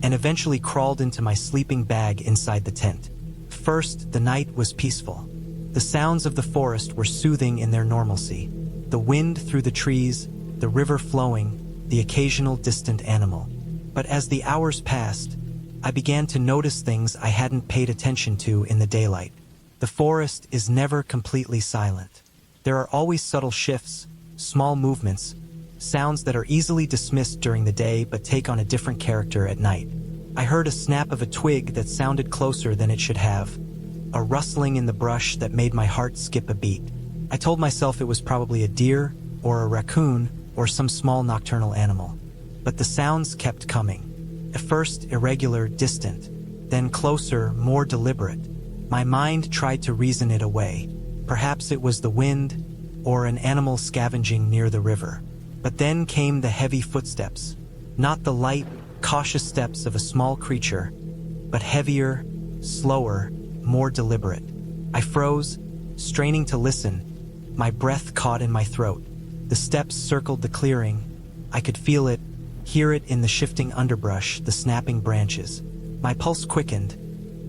and eventually crawled into my sleeping bag inside the tent. First, the night was peaceful. The sounds of the forest were soothing in their normalcy. The wind through the trees, the river flowing, the occasional distant animal. But as the hours passed, I began to notice things I hadn't paid attention to in the daylight. The forest is never completely silent. There are always subtle shifts, small movements, sounds that are easily dismissed during the day but take on a different character at night. I heard a snap of a twig that sounded closer than it should have, a rustling in the brush that made my heart skip a beat. I told myself it was probably a deer, or a raccoon, or some small nocturnal animal. But the sounds kept coming. At first irregular, distant, then closer, more deliberate. My mind tried to reason it away. Perhaps it was the wind, or an animal scavenging near the river. But then came the heavy footsteps. Not the light, cautious steps of a small creature, but heavier, slower, more deliberate. I froze, straining to listen, my breath caught in my throat. The steps circled the clearing. I could feel it, hear it in the shifting underbrush, the snapping branches. My pulse quickened,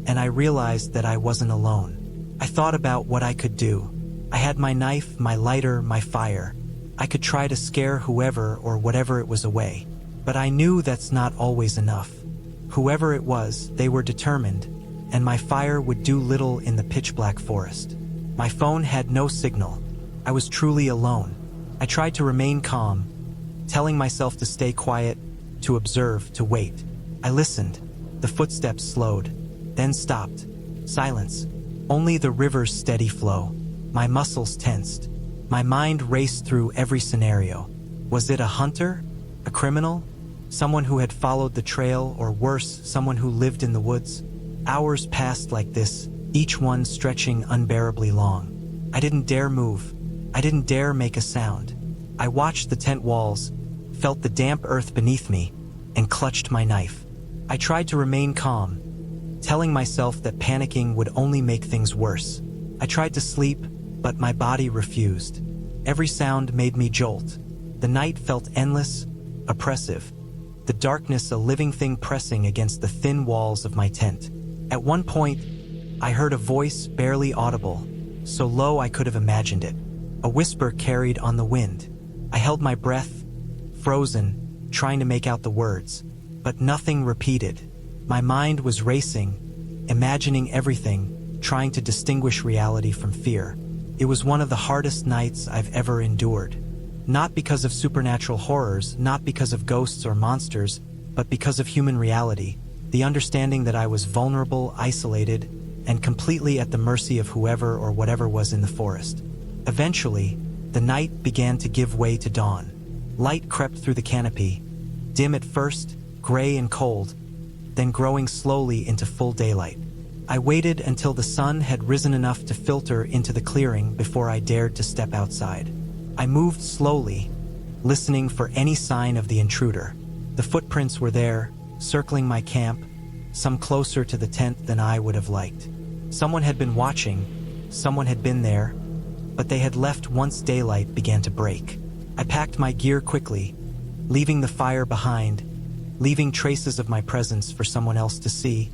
and I realized that I wasn't alone. I thought about what I could do. I had my knife, my lighter, my fire. I could try to scare whoever or whatever it was away. But I knew that's not always enough. Whoever it was, they were determined, and my fire would do little in the pitch-black forest. My phone had no signal. I was truly alone. I tried to remain calm, telling myself to stay quiet, to observe, to wait. I listened. The footsteps slowed, then stopped. Silence. Only the river's steady flow. My muscles tensed. My mind raced through every scenario. Was it a hunter? A criminal? Someone who had followed the trail, or worse, someone who lived in the woods? Hours passed like this, each one stretching unbearably long. I didn't dare move. I didn't dare make a sound. I watched the tent walls, felt the damp earth beneath me, and clutched my knife. I tried to remain calm, telling myself that panicking would only make things worse. I tried to sleep, but my body refused. Every sound made me jolt. The night felt endless, oppressive. The darkness a living thing pressing against the thin walls of my tent. At one point, I heard a voice barely audible, so low I could have imagined it. A whisper carried on the wind. I held my breath, frozen, trying to make out the words, but nothing repeated. My mind was racing, imagining everything, trying to distinguish reality from fear. It was one of the hardest nights I've ever endured. Not because of supernatural horrors, not because of ghosts or monsters, but because of human reality, the understanding that I was vulnerable, isolated, and completely at the mercy of whoever or whatever was in the forest. Eventually, the night began to give way to dawn. Light crept through the canopy, dim at first, gray and cold, then growing slowly into full daylight. I waited until the sun had risen enough to filter into the clearing before I dared to step outside. I moved slowly, listening for any sign of the intruder. The footprints were there, circling my camp, some closer to the tent than I would have liked. Someone had been watching, someone had been there, but they had left once daylight began to break. I packed my gear quickly, leaving the fire behind, leaving traces of my presence for someone else to see,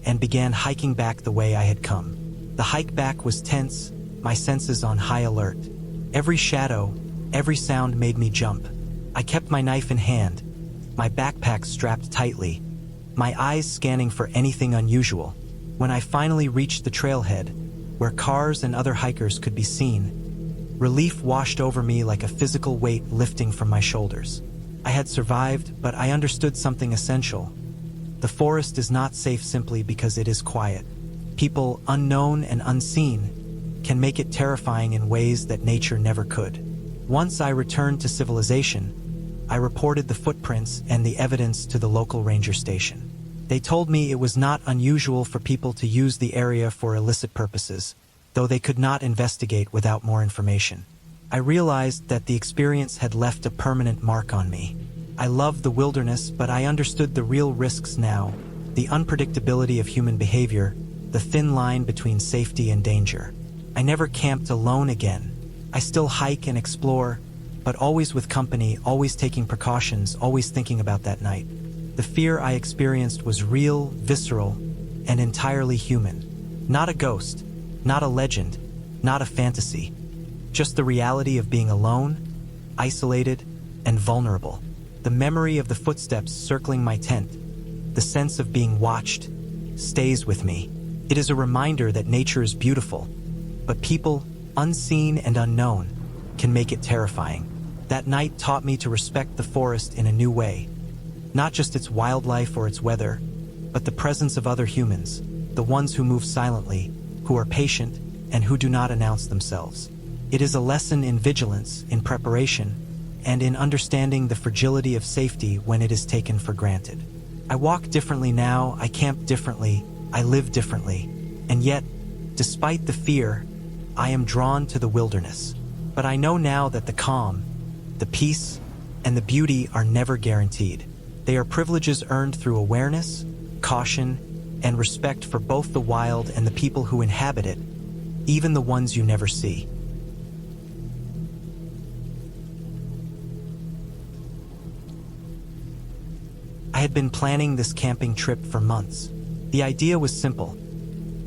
and began hiking back the way I had come. The hike back was tense, my senses on high alert. Every shadow, every sound made me jump. I kept my knife in hand, my backpack strapped tightly, my eyes scanning for anything unusual. When I finally reached the trailhead, where cars and other hikers could be seen, relief washed over me like a physical weight lifting from my shoulders. I had survived, but I understood something essential. The forest is not safe simply because it is quiet. People, unknown and unseen, can make it terrifying in ways that nature never could. Once I returned to civilization, I reported the footprints and the evidence to the local ranger station. They told me it was not unusual for people to use the area for illicit purposes, though they could not investigate without more information. I realized that the experience had left a permanent mark on me. I loved the wilderness, but I understood the real risks now, the unpredictability of human behavior, the thin line between safety and danger. I never camped alone again. I still hike and explore, but always with company, always taking precautions, always thinking about that night. The fear I experienced was real, visceral, and entirely human. Not a ghost, not a legend, not a fantasy. Just the reality of being alone, isolated, and vulnerable. The memory of the footsteps circling my tent, the sense of being watched, stays with me. It is a reminder that nature is beautiful, but people, unseen and unknown, can make it terrifying. That night taught me to respect the forest in a new way. Not just its wildlife or its weather, but the presence of other humans, the ones who move silently, who are patient, and who do not announce themselves. It is a lesson in vigilance, in preparation, and in understanding the fragility of safety when it is taken for granted. I walk differently now, I camp differently, I live differently, and yet, despite the fear, I am drawn to the wilderness. But I know now that the calm, the peace, and the beauty are never guaranteed. They are privileges earned through awareness, caution, and respect for both the wild and the people who inhabit it, even the ones you never see. I had been planning this camping trip for months. The idea was simple: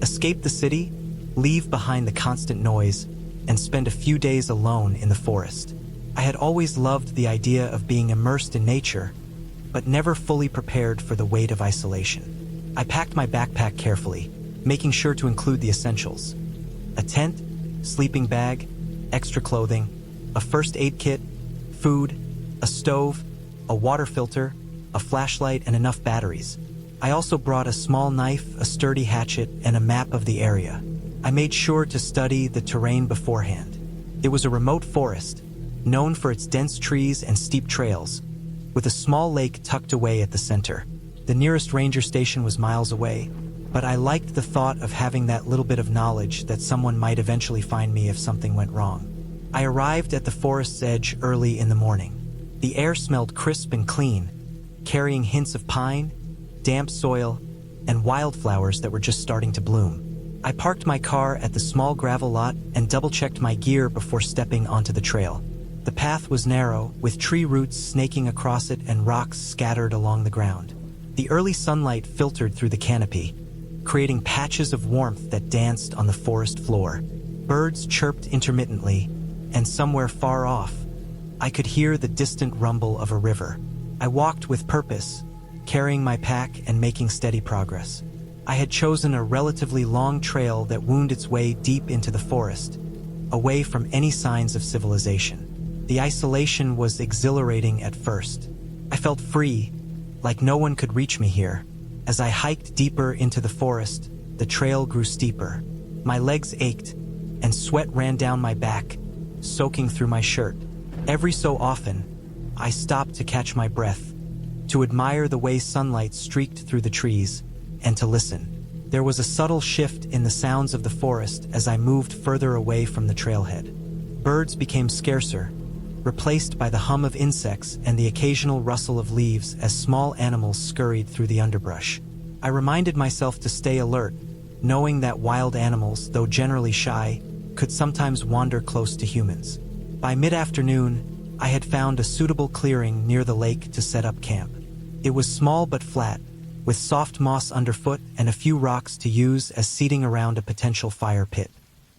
escape the city, leave behind the constant noise, and spend a few days alone in the forest. I had always loved the idea of being immersed in nature, but never fully prepared for the weight of isolation. I packed my backpack carefully, making sure to include the essentials: a tent, sleeping bag, extra clothing, a first aid kit, food, a stove, a water filter, a flashlight, and enough batteries. I also brought a small knife, a sturdy hatchet, and a map of the area. I made sure to study the terrain beforehand. It was a remote forest, known for its dense trees and steep trails, with a small lake tucked away at the center. The nearest ranger station was miles away, but I liked the thought of having that little bit of knowledge that someone might eventually find me if something went wrong. I arrived at the forest's edge early in the morning. The air smelled crisp and clean, carrying hints of pine, damp soil, and wildflowers that were just starting to bloom. I parked my car at the small gravel lot and double-checked my gear before stepping onto the trail. The path was narrow, with tree roots snaking across it and rocks scattered along the ground. The early sunlight filtered through the canopy, creating patches of warmth that danced on the forest floor. Birds chirped intermittently, and somewhere far off, I could hear the distant rumble of a river. I walked with purpose, carrying my pack and making steady progress. I had chosen a relatively long trail that wound its way deep into the forest, away from any signs of civilization. The isolation was exhilarating at first. I felt free, like no one could reach me here. As I hiked deeper into the forest, the trail grew steeper. My legs ached, and sweat ran down my back, soaking through my shirt. Every so often, I stopped to catch my breath, to admire the way sunlight streaked through the trees, and to listen. There was a subtle shift in the sounds of the forest as I moved further away from the trailhead. Birds became scarcer, replaced by the hum of insects and the occasional rustle of leaves as small animals scurried through the underbrush. I reminded myself to stay alert, knowing that wild animals, though generally shy, could sometimes wander close to humans. By mid-afternoon, I had found a suitable clearing near the lake to set up camp. It was small but flat, with soft moss underfoot and a few rocks to use as seating around a potential fire pit.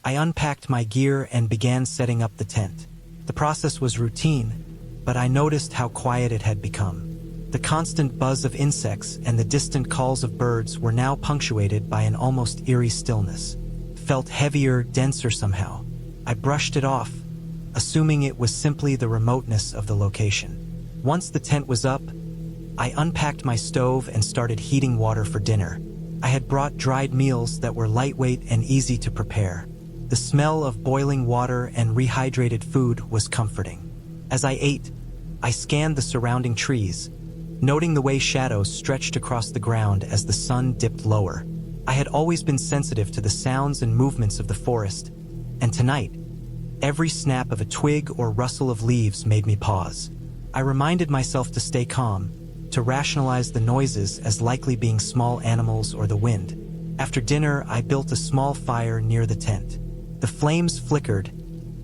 I unpacked my gear and began setting up the tent. The process was routine, but I noticed how quiet it had become. The constant buzz of insects and the distant calls of birds were now punctuated by an almost eerie stillness. Felt heavier, denser somehow. I brushed it off, assuming it was simply the remoteness of the location. Once the tent was up, I unpacked my stove and started heating water for dinner. I had brought dried meals that were lightweight and easy to prepare. The smell of boiling water and rehydrated food was comforting. As I ate, I scanned the surrounding trees, noting the way shadows stretched across the ground as the sun dipped lower. I had always been sensitive to the sounds and movements of the forest, and tonight, every snap of a twig or rustle of leaves made me pause. I reminded myself to stay calm, to rationalize the noises as likely being small animals or the wind. After dinner, I built a small fire near the tent. The flames flickered,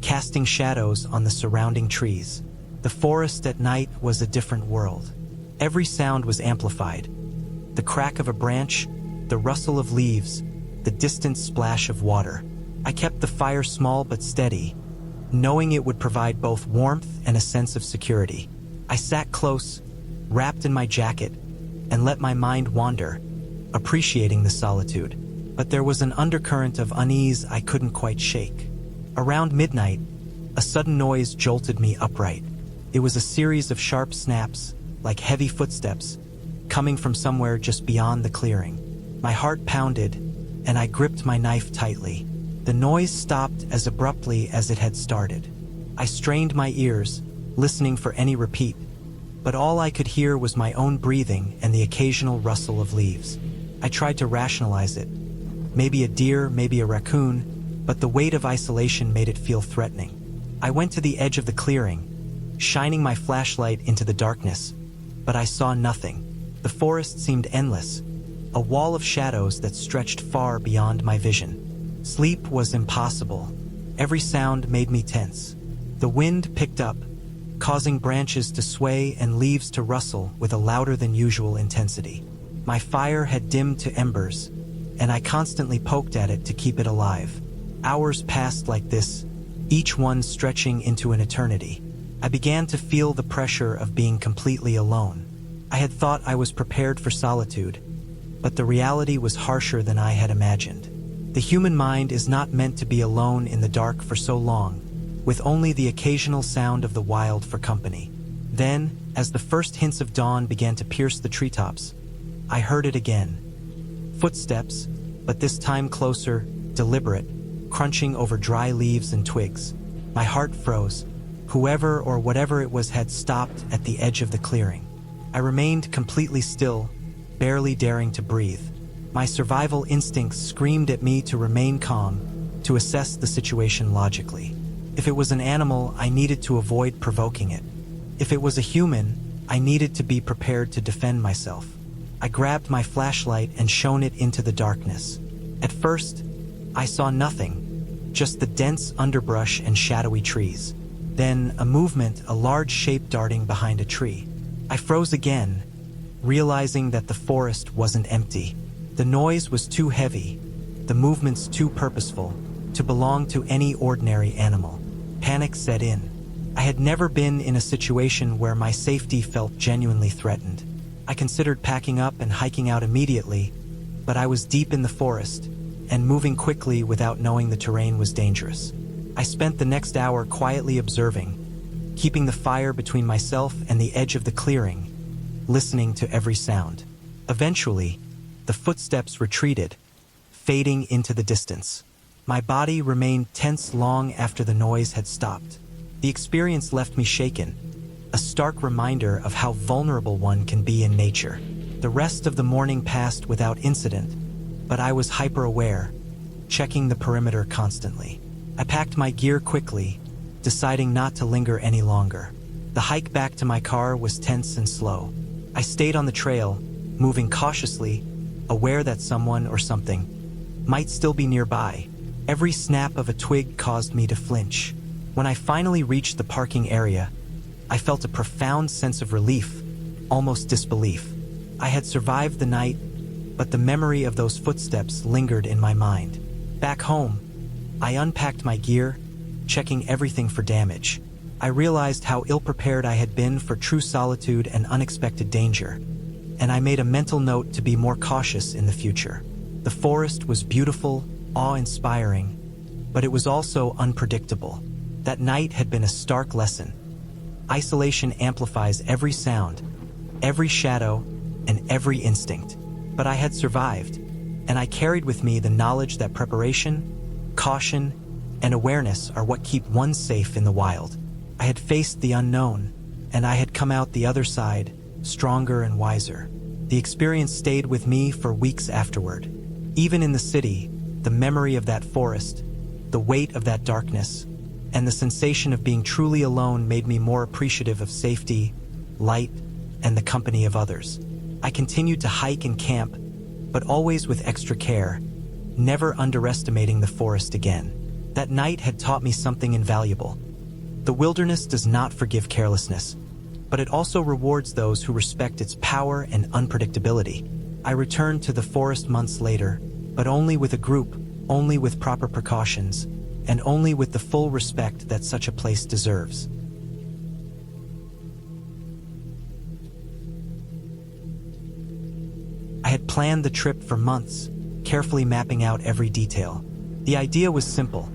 casting shadows on the surrounding trees. The forest at night was a different world. Every sound was amplified. The crack of a branch, the rustle of leaves, the distant splash of water. I kept the fire small but steady, knowing it would provide both warmth and a sense of security. I sat close, wrapped in my jacket, and let my mind wander, appreciating the solitude. But there was an undercurrent of unease I couldn't quite shake. Around midnight, a sudden noise jolted me upright. It was a series of sharp snaps, like heavy footsteps, coming from somewhere just beyond the clearing. My heart pounded, and I gripped my knife tightly. The noise stopped as abruptly as it had started. I strained my ears, listening for any repeat, but all I could hear was my own breathing and the occasional rustle of leaves. I tried to rationalize it. Maybe a deer, maybe a raccoon, but the weight of isolation made it feel threatening. I went to the edge of the clearing, shining my flashlight into the darkness, but I saw nothing. The forest seemed endless, a wall of shadows that stretched far beyond my vision. Sleep was impossible. Every sound made me tense. The wind picked up, causing branches to sway and leaves to rustle with a louder than usual intensity. My fire had dimmed to embers, and I constantly poked at it to keep it alive. Hours passed like this, each one stretching into an eternity. I began to feel the pressure of being completely alone. I had thought I was prepared for solitude, but the reality was harsher than I had imagined. The human mind is not meant to be alone in the dark for so long, with only the occasional sound of the wild for company. Then, as the first hints of dawn began to pierce the treetops, I heard it again. Footsteps, but this time closer, deliberate, crunching over dry leaves and twigs. My heart froze. Whoever or whatever it was had stopped at the edge of the clearing. I remained completely still, barely daring to breathe. My survival instincts screamed at me to remain calm, to assess the situation logically. If it was an animal, I needed to avoid provoking it. If it was a human, I needed to be prepared to defend myself. I grabbed my flashlight and shone it into the darkness. At first, I saw nothing, just the dense underbrush and shadowy trees. Then, a movement, a large shape darting behind a tree. I froze again, realizing that the forest wasn't empty. The noise was too heavy, the movements too purposeful, to belong to any ordinary animal. Panic set in. I had never been in a situation where my safety felt genuinely threatened. I considered packing up and hiking out immediately, but I was deep in the forest, and moving quickly without knowing the terrain was dangerous. I spent the next hour quietly observing, keeping the fire between myself and the edge of the clearing, listening to every sound. Eventually, the footsteps retreated, fading into the distance. My body remained tense long after the noise had stopped. The experience left me shaken, a stark reminder of how vulnerable one can be in nature. The rest of the morning passed without incident, but I was hyper-aware, checking the perimeter constantly. I packed my gear quickly, deciding not to linger any longer. The hike back to my car was tense and slow. I stayed on the trail, moving cautiously, aware that someone or something might still be nearby. Every snap of a twig caused me to flinch. When I finally reached the parking area, I felt a profound sense of relief, almost disbelief. I had survived the night, but the memory of those footsteps lingered in my mind. Back home, I unpacked my gear, checking everything for damage. I realized how ill-prepared I had been for true solitude and unexpected danger, and I made a mental note to be more cautious in the future. The forest was beautiful, awe-inspiring, but it was also unpredictable. That night had been a stark lesson. Isolation amplifies every sound, every shadow, and every instinct. But I had survived, and I carried with me the knowledge that preparation, caution, and awareness are what keep one safe in the wild. I had faced the unknown, and I had come out the other side, stronger and wiser. The experience stayed with me for weeks afterward. Even in the city, the memory of that forest, the weight of that darkness, and the sensation of being truly alone made me more appreciative of safety, light, and the company of others. I continued to hike and camp, but always with extra care, never underestimating the forest again. That night had taught me something invaluable. The wilderness does not forgive carelessness, but it also rewards those who respect its power and unpredictability. I returned to the forest months later, but only with a group, only with proper precautions, and only with the full respect that such a place deserves. I had planned the trip for months, carefully mapping out every detail. The idea was simple: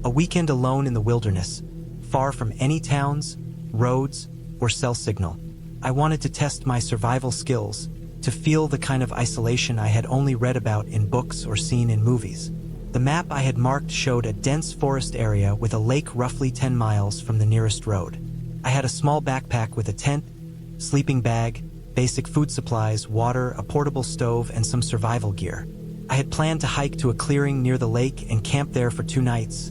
a weekend alone in the wilderness, far from any towns, roads, or cell signal. I wanted to test my survival skills, to feel the kind of isolation I had only read about in books or seen in movies. The map I had marked showed a dense forest area with a lake roughly 10 miles from the nearest road. I had a small backpack with a tent, sleeping bag, basic food supplies, water, a portable stove, and some survival gear. I had planned to hike to a clearing near the lake and camp there for 2 nights,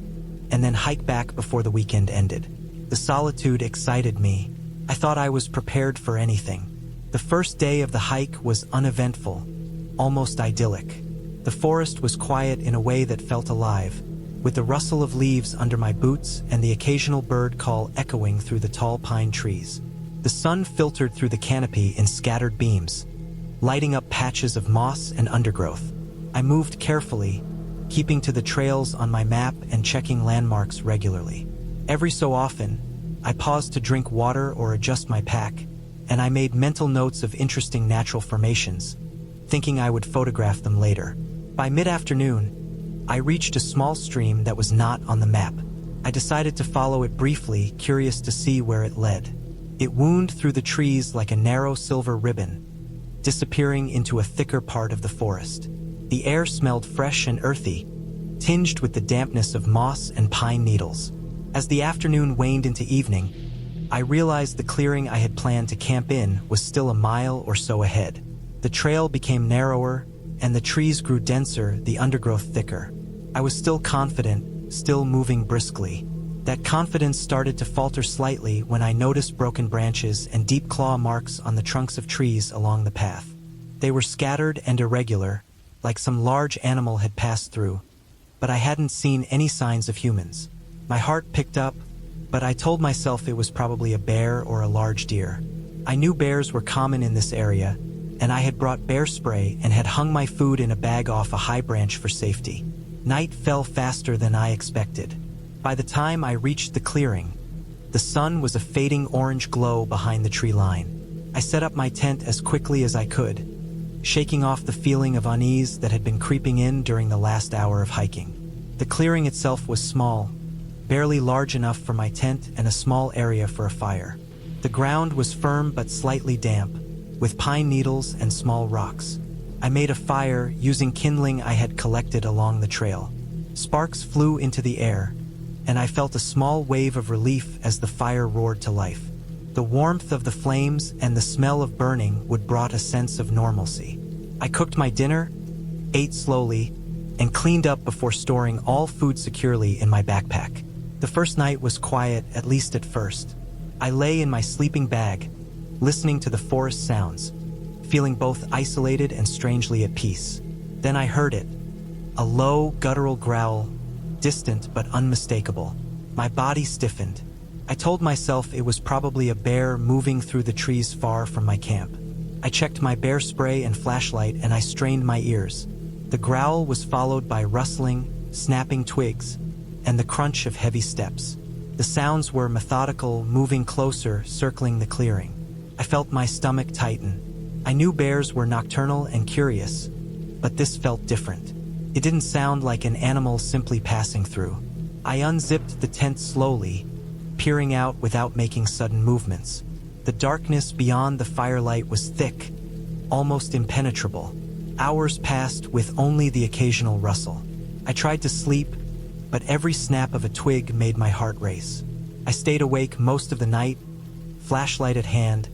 and then hike back before the weekend ended. The solitude excited me. I thought I was prepared for anything. The first day of the hike was uneventful, almost idyllic. The forest was quiet in a way that felt alive, with the rustle of leaves under my boots and the occasional bird call echoing through the tall pine trees. The sun filtered through the canopy in scattered beams, lighting up patches of moss and undergrowth. I moved carefully, keeping to the trails on my map and checking landmarks regularly. Every so often, I paused to drink water or adjust my pack, and I made mental notes of interesting natural formations, thinking I would photograph them later. By mid-afternoon, I reached a small stream that was not on the map. I decided to follow it briefly, curious to see where it led. It wound through the trees like a narrow silver ribbon, disappearing into a thicker part of the forest. The air smelled fresh and earthy, tinged with the dampness of moss and pine needles. As the afternoon waned into evening, I realized the clearing I had planned to camp in was still a mile or so ahead. The trail became narrower, and the trees grew denser, the undergrowth thicker. I was still confident, still moving briskly. That confidence started to falter slightly when I noticed broken branches and deep claw marks on the trunks of trees along the path. They were scattered and irregular, like some large animal had passed through, but I hadn't seen any signs of humans. My heart picked up, but I told myself it was probably a bear or a large deer. I knew bears were common in this area, and I had brought bear spray and had hung my food in a bag off a high branch for safety. Night fell faster than I expected. By the time I reached the clearing, the sun was a fading orange glow behind the tree line. I set up my tent as quickly as I could, shaking off the feeling of unease that had been creeping in during the last hour of hiking. The clearing itself was small, barely large enough for my tent and a small area for a fire. The ground was firm but slightly damp, with pine needles and small rocks. I made a fire using kindling I had collected along the trail. Sparks flew into the air, and I felt a small wave of relief as the fire roared to life. The warmth of the flames and the smell of burning would brought a sense of normalcy. I cooked my dinner, ate slowly, and cleaned up before storing all food securely in my backpack. The first night was quiet, at least at first. I lay in my sleeping bag, listening to the forest sounds, feeling both isolated and strangely at peace. Then I heard it, a low, guttural growl, distant but unmistakable. My body stiffened. I told myself it was probably a bear moving through the trees far from my camp. I checked my bear spray and flashlight and I strained my ears. The growl was followed by rustling, snapping twigs, and the crunch of heavy steps. The sounds were methodical, moving closer, circling the clearing. I felt my stomach tighten. I knew bears were nocturnal and curious, but this felt different. It didn't sound like an animal simply passing through. I unzipped the tent slowly, peering out without making sudden movements. The darkness beyond the firelight was thick, almost impenetrable. Hours passed with only the occasional rustle. I tried to sleep, but every snap of a twig made my heart race. I stayed awake most of the night, flashlight at hand,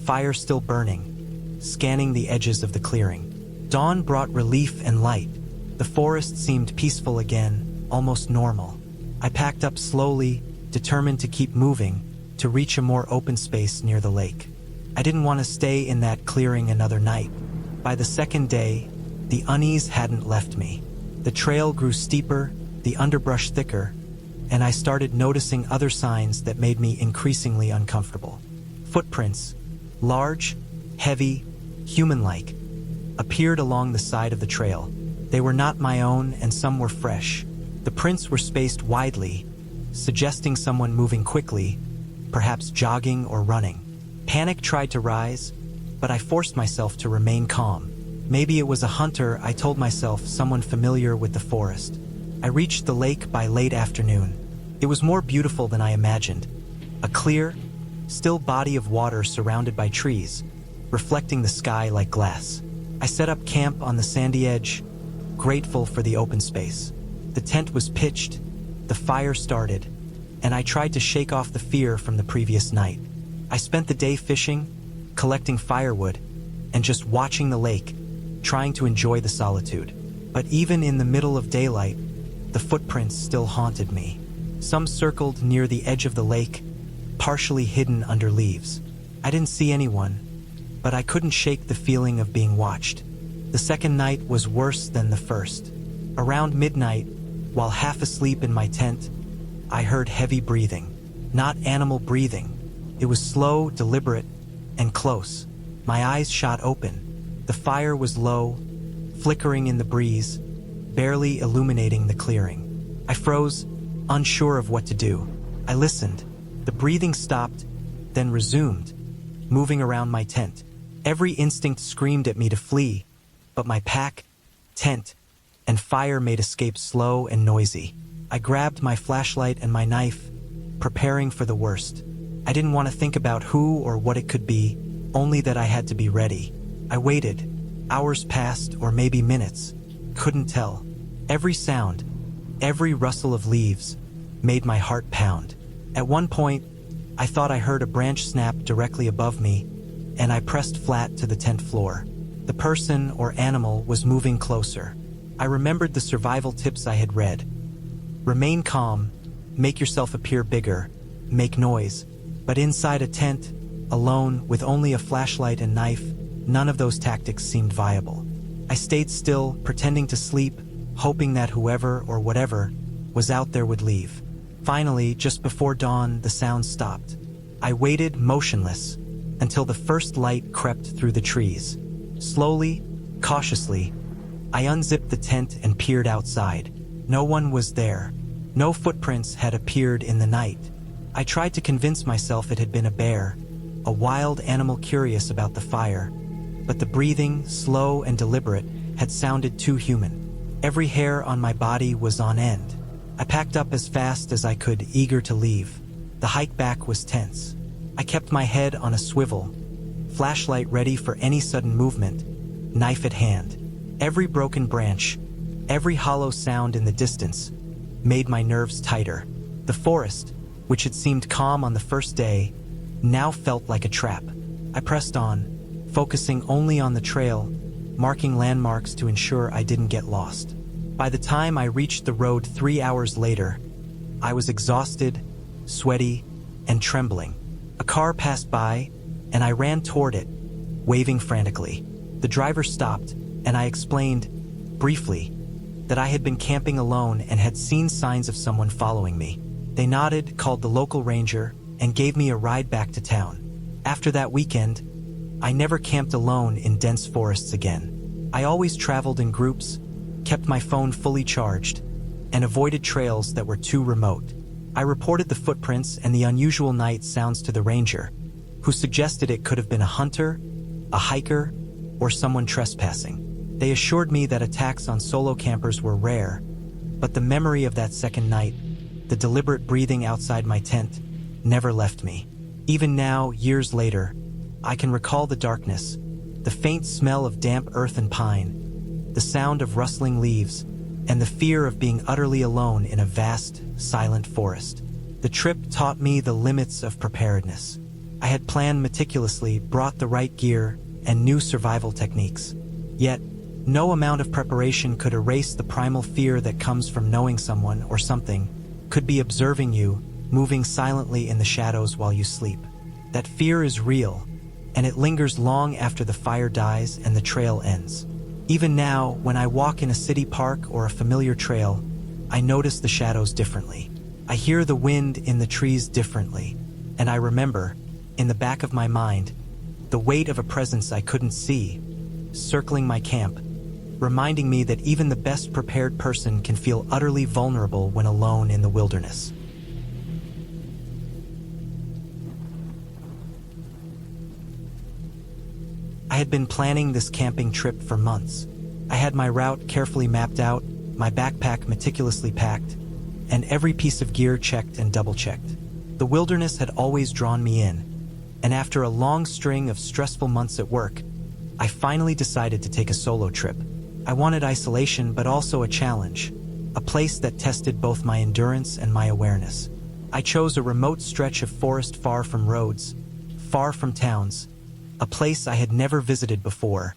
fire still burning, scanning the edges of the clearing. Dawn brought relief and light. The forest seemed peaceful again, almost normal. I packed up slowly, determined to keep moving, to reach a more open space near the lake. I didn't want to stay in that clearing another night. By the second day, the unease hadn't left me. The trail grew steeper, the underbrush thicker, and I started noticing other signs that made me increasingly uncomfortable. Footprints, large, heavy, human-like, appeared along the side of the trail. They were not my own, and some were fresh. The prints were spaced widely, suggesting someone moving quickly, perhaps jogging or running. Panic tried to rise, but I forced myself to remain calm. Maybe it was a hunter, I told myself, someone familiar with the forest. I reached the lake by late afternoon. It was more beautiful than I imagined. A clear, still body of water surrounded by trees, reflecting the sky like glass. I set up camp on the sandy edge, grateful for the open space. The tent was pitched, the fire started, and I tried to shake off the fear from the previous night. I spent the day fishing, collecting firewood, and just watching the lake, trying to enjoy the solitude. But even in the middle of daylight, the footprints still haunted me. Some circled near the edge of the lake, partially hidden under leaves. I didn't see anyone, but I couldn't shake the feeling of being watched. The second night was worse than the first. Around midnight, while half asleep in my tent, I heard heavy breathing. Not animal breathing. It was slow, deliberate, and close. My eyes shot open. The fire was low, flickering in the breeze, barely illuminating the clearing. I froze, unsure of what to do. I listened. The breathing stopped, then resumed, moving around my tent. Every instinct screamed at me to flee, but my pack, tent, and fire made escape slow and noisy. I grabbed my flashlight and my knife, preparing for the worst. I didn't want to think about who or what it could be, only that I had to be ready. I waited. Hours passed, or maybe minutes. Couldn't tell. Every sound, every rustle of leaves, made my heart pound. At one point, I thought I heard a branch snap directly above me, and I pressed flat to the tent floor. The person or animal was moving closer. I remembered the survival tips I had read. Remain calm, make yourself appear bigger, make noise. But inside a tent, alone, with only a flashlight and knife, none of those tactics seemed viable. I stayed still, pretending to sleep, hoping that whoever or whatever was out there would leave. Finally, just before dawn, the sound stopped. I waited, motionless, until the first light crept through the trees. Slowly, cautiously, I unzipped the tent and peered outside. No one was there. No footprints had appeared in the night. I tried to convince myself it had been a bear, a wild animal curious about the fire, but the breathing, slow and deliberate, had sounded too human. Every hair on my body was on end. I packed up as fast as I could, eager to leave. The hike back was tense. I kept my head on a swivel, flashlight ready for any sudden movement, knife at hand. Every broken branch, every hollow sound in the distance, made my nerves tighter. The forest, which had seemed calm on the first day, now felt like a trap. I pressed on, focusing only on the trail, marking landmarks to ensure I didn't get lost. By the time I reached the road 3 hours later, I was exhausted, sweaty, and trembling. A car passed by, and I ran toward it, waving frantically. The driver stopped, and I explained, briefly, that I had been camping alone and had seen signs of someone following me. They nodded, called the local ranger, and gave me a ride back to town. After that weekend, I never camped alone in dense forests again. I always traveled in groups, kept my phone fully charged, and avoided trails that were too remote. I reported the footprints and the unusual night sounds to the ranger, who suggested it could have been a hunter, a hiker, or someone trespassing. They assured me that attacks on solo campers were rare, but the memory of that second night, the deliberate breathing outside my tent, never left me. Even now, years later, I can recall the darkness, the faint smell of damp earth and pine, the sound of rustling leaves, and the fear of being utterly alone in a vast, silent forest. The trip taught me the limits of preparedness. I had planned meticulously, brought the right gear, and knew survival techniques. Yet, no amount of preparation could erase the primal fear that comes from knowing someone or something could be observing you, moving silently in the shadows while you sleep. That fear is real, and it lingers long after the fire dies and the trail ends. Even now, when I walk in a city park or a familiar trail, I notice the shadows differently. I hear the wind in the trees differently, and I remember, in the back of my mind, the weight of a presence I couldn't see, circling my camp, reminding me that even the best prepared person can feel utterly vulnerable when alone in the wilderness. I had been planning this camping trip for months. I had my route carefully mapped out, my backpack meticulously packed, and every piece of gear checked and double-checked. The wilderness had always drawn me in, and after a long string of stressful months at work, I finally decided to take a solo trip. I wanted isolation but also a challenge, a place that tested both my endurance and my awareness. I chose a remote stretch of forest far from roads, far from towns, a place I had never visited before,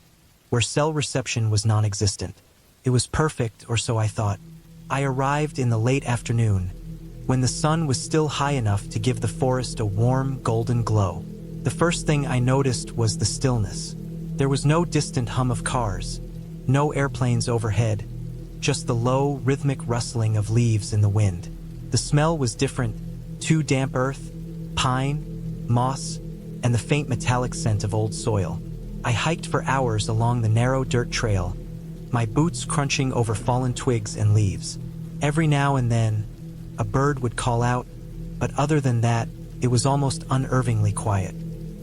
where cell reception was non-existent. It was perfect, or so I thought. I arrived in the late afternoon, when the sun was still high enough to give the forest a warm, golden glow. The first thing I noticed was the stillness. There was no distant hum of cars, no airplanes overhead, just the low, rhythmic rustling of leaves in the wind. The smell was different, too damp earth, pine, moss, and the faint metallic scent of old soil. I hiked for hours along the narrow dirt trail, my boots crunching over fallen twigs and leaves. Every now and then, a bird would call out, but other than that, it was almost unnervingly quiet.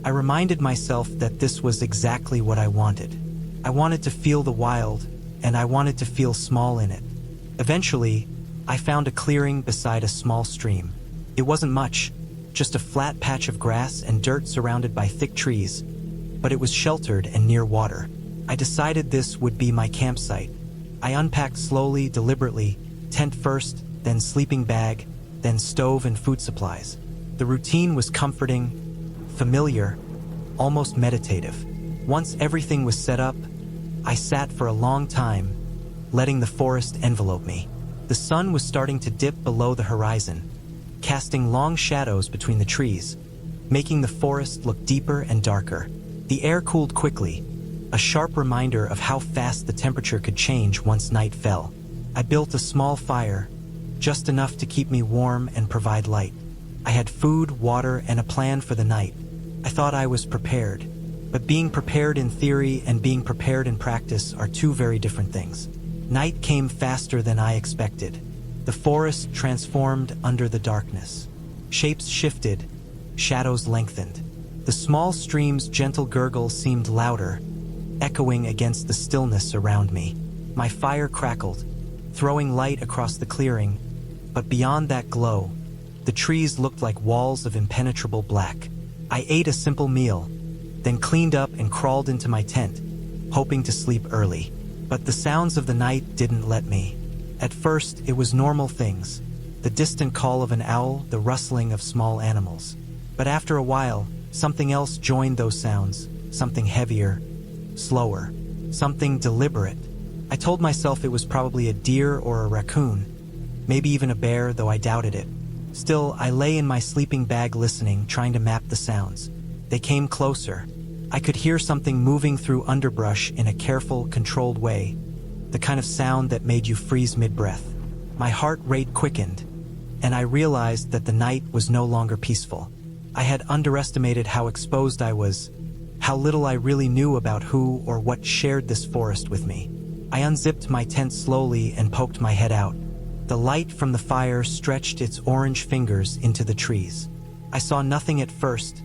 I reminded myself that this was exactly what I wanted. I wanted to feel the wild, and I wanted to feel small in it. Eventually, I found a clearing beside a small stream. It wasn't much, just a flat patch of grass and dirt surrounded by thick trees, but it was sheltered and near water. I decided this would be my campsite. I unpacked slowly, deliberately, tent first, then sleeping bag, then stove and food supplies. The routine was comforting, familiar, almost meditative. Once everything was set up, I sat for a long time, letting the forest envelope me. The sun was starting to dip below the horizon, casting long shadows between the trees, making the forest look deeper and darker. The air cooled quickly, a sharp reminder of how fast the temperature could change once night fell. I built a small fire, just enough to keep me warm and provide light. I had food, water, and a plan for the night. I thought I was prepared, but being prepared in theory and being prepared in practice are two very different things. Night came faster than I expected. The forest transformed under the darkness. Shapes shifted, shadows lengthened. The small stream's gentle gurgle seemed louder, echoing against the stillness around me. My fire crackled, throwing light across the clearing, but beyond that glow, the trees looked like walls of impenetrable black. I ate a simple meal, then cleaned up and crawled into my tent, hoping to sleep early. But the sounds of the night didn't let me. At first, it was normal things, the distant call of an owl, the rustling of small animals. But after a while, something else joined those sounds, something heavier, slower, something deliberate. I told myself it was probably a deer or a raccoon, maybe even a bear, though I doubted it. Still, I lay in my sleeping bag listening, trying to map the sounds. They came closer. I could hear something moving through underbrush in a careful, controlled way, the kind of sound that made you freeze mid-breath. My heart rate quickened, and I realized that the night was no longer peaceful. I had underestimated how exposed I was, how little I really knew about who or what shared this forest with me. I unzipped my tent slowly and poked my head out. The light from the fire stretched its orange fingers into the trees. I saw nothing at first,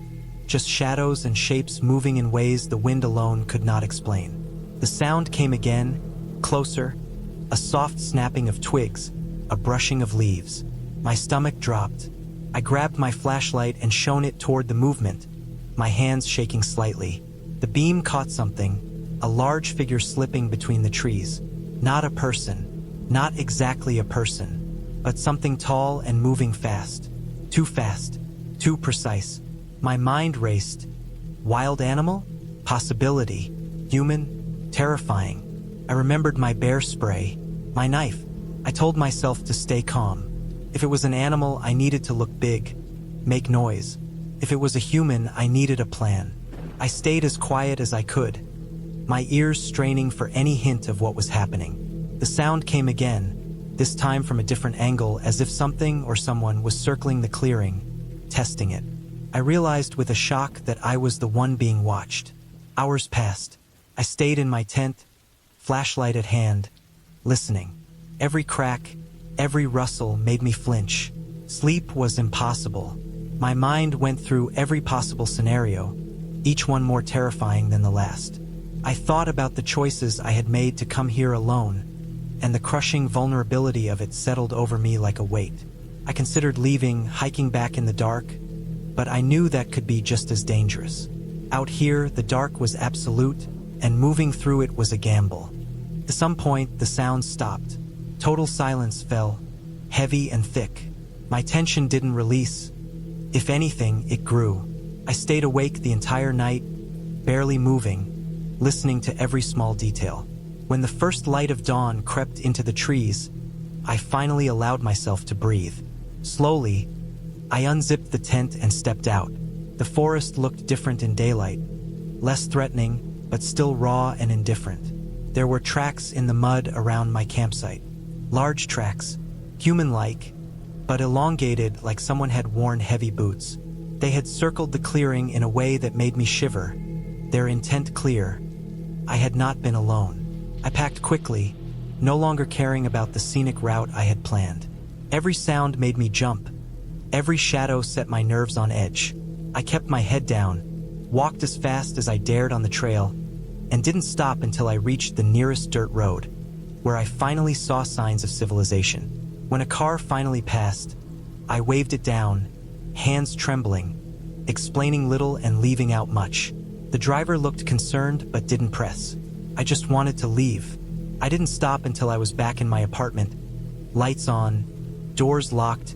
just shadows and shapes moving in ways the wind alone could not explain. The sound came again, closer, a soft snapping of twigs, a brushing of leaves. My stomach dropped. I grabbed my flashlight and shone it toward the movement, my hands shaking slightly. The beam caught something, a large figure slipping between the trees. Not a person, not exactly a person, but something tall and moving fast, too precise. My mind raced. Wild animal? Possibility. Human? Terrifying. I remembered my bear spray, my knife. I told myself to stay calm. If it was an animal, I needed to look big, make noise. If it was a human, I needed a plan. I stayed as quiet as I could, my ears straining for any hint of what was happening. The sound came again, this time from a different angle, as if something or someone was circling the clearing, testing it. I realized with a shock that I was the one being watched. Hours passed. I stayed in my tent, flashlight at hand, listening. Every crack, every rustle made me flinch. Sleep was impossible. My mind went through every possible scenario, each one more terrifying than the last. I thought about the choices I had made to come here alone, and the crushing vulnerability of it settled over me like a weight. I considered leaving, hiking back in the dark, but I knew that could be just as dangerous. Out here, the dark was absolute, and moving through it was a gamble. At some point, the sounds stopped. Total silence fell, heavy and thick. My tension didn't release. If anything, it grew. I stayed awake the entire night, barely moving, listening to every small detail. When the first light of dawn crept into the trees, I finally allowed myself to breathe. Slowly, I unzipped the tent and stepped out. The forest looked different in daylight, less threatening, but still raw and indifferent. There were tracks in the mud around my campsite. Large tracks, human-like, but elongated like someone had worn heavy boots. They had circled the clearing in a way that made me shiver, their intent clear. I had not been alone. I packed quickly, no longer caring about the scenic route I had planned. Every sound made me jump. Every shadow set my nerves on edge. I kept my head down, walked as fast as I dared on the trail, and didn't stop until I reached the nearest dirt road, where I finally saw signs of civilization. When a car finally passed, I waved it down, hands trembling, explaining little and leaving out much. The driver looked concerned but didn't press. I just wanted to leave. I didn't stop until I was back in my apartment, lights on, doors locked,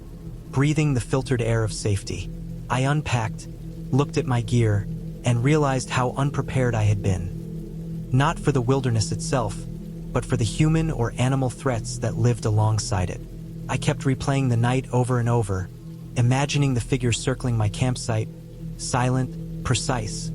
breathing the filtered air of safety. I unpacked, looked at my gear, and realized how unprepared I had been. Not for the wilderness itself, but for the human or animal threats that lived alongside it. I kept replaying the night over and over, imagining the figures circling my campsite, silent, precise,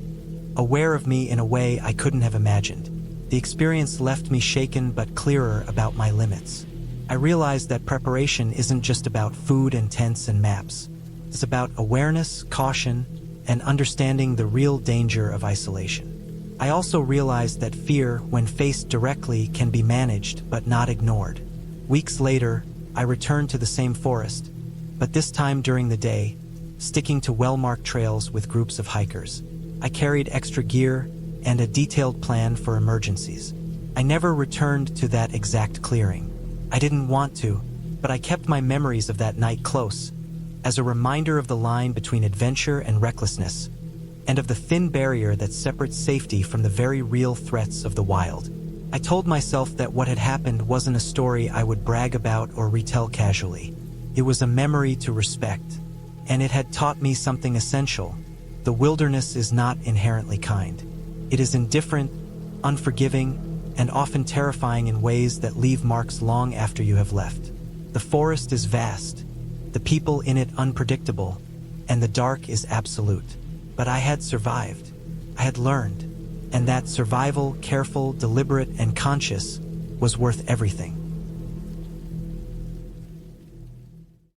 aware of me in a way I couldn't have imagined. The experience left me shaken but clearer about my limits. I realized that preparation isn't just about food and tents and maps. It's about awareness, caution, and understanding the real danger of isolation. I also realized that fear, when faced directly, can be managed but not ignored. Weeks later, I returned to the same forest, but this time during the day, sticking to well-marked trails with groups of hikers. I carried extra gear and a detailed plan for emergencies. I never returned to that exact clearing. I didn't want to, but I kept my memories of that night close, as a reminder of the line between adventure and recklessness, and of the thin barrier that separates safety from the very real threats of the wild. I told myself that what had happened wasn't a story I would brag about or retell casually. It was a memory to respect, and it had taught me something essential. The wilderness is not inherently kind. It is indifferent, unforgiving, and often terrifying in ways that leave marks long after you have left. The forest is vast, the people in it unpredictable, and the dark is absolute. But I had survived. I had learned. And that survival, careful, deliberate, and conscious, was worth everything.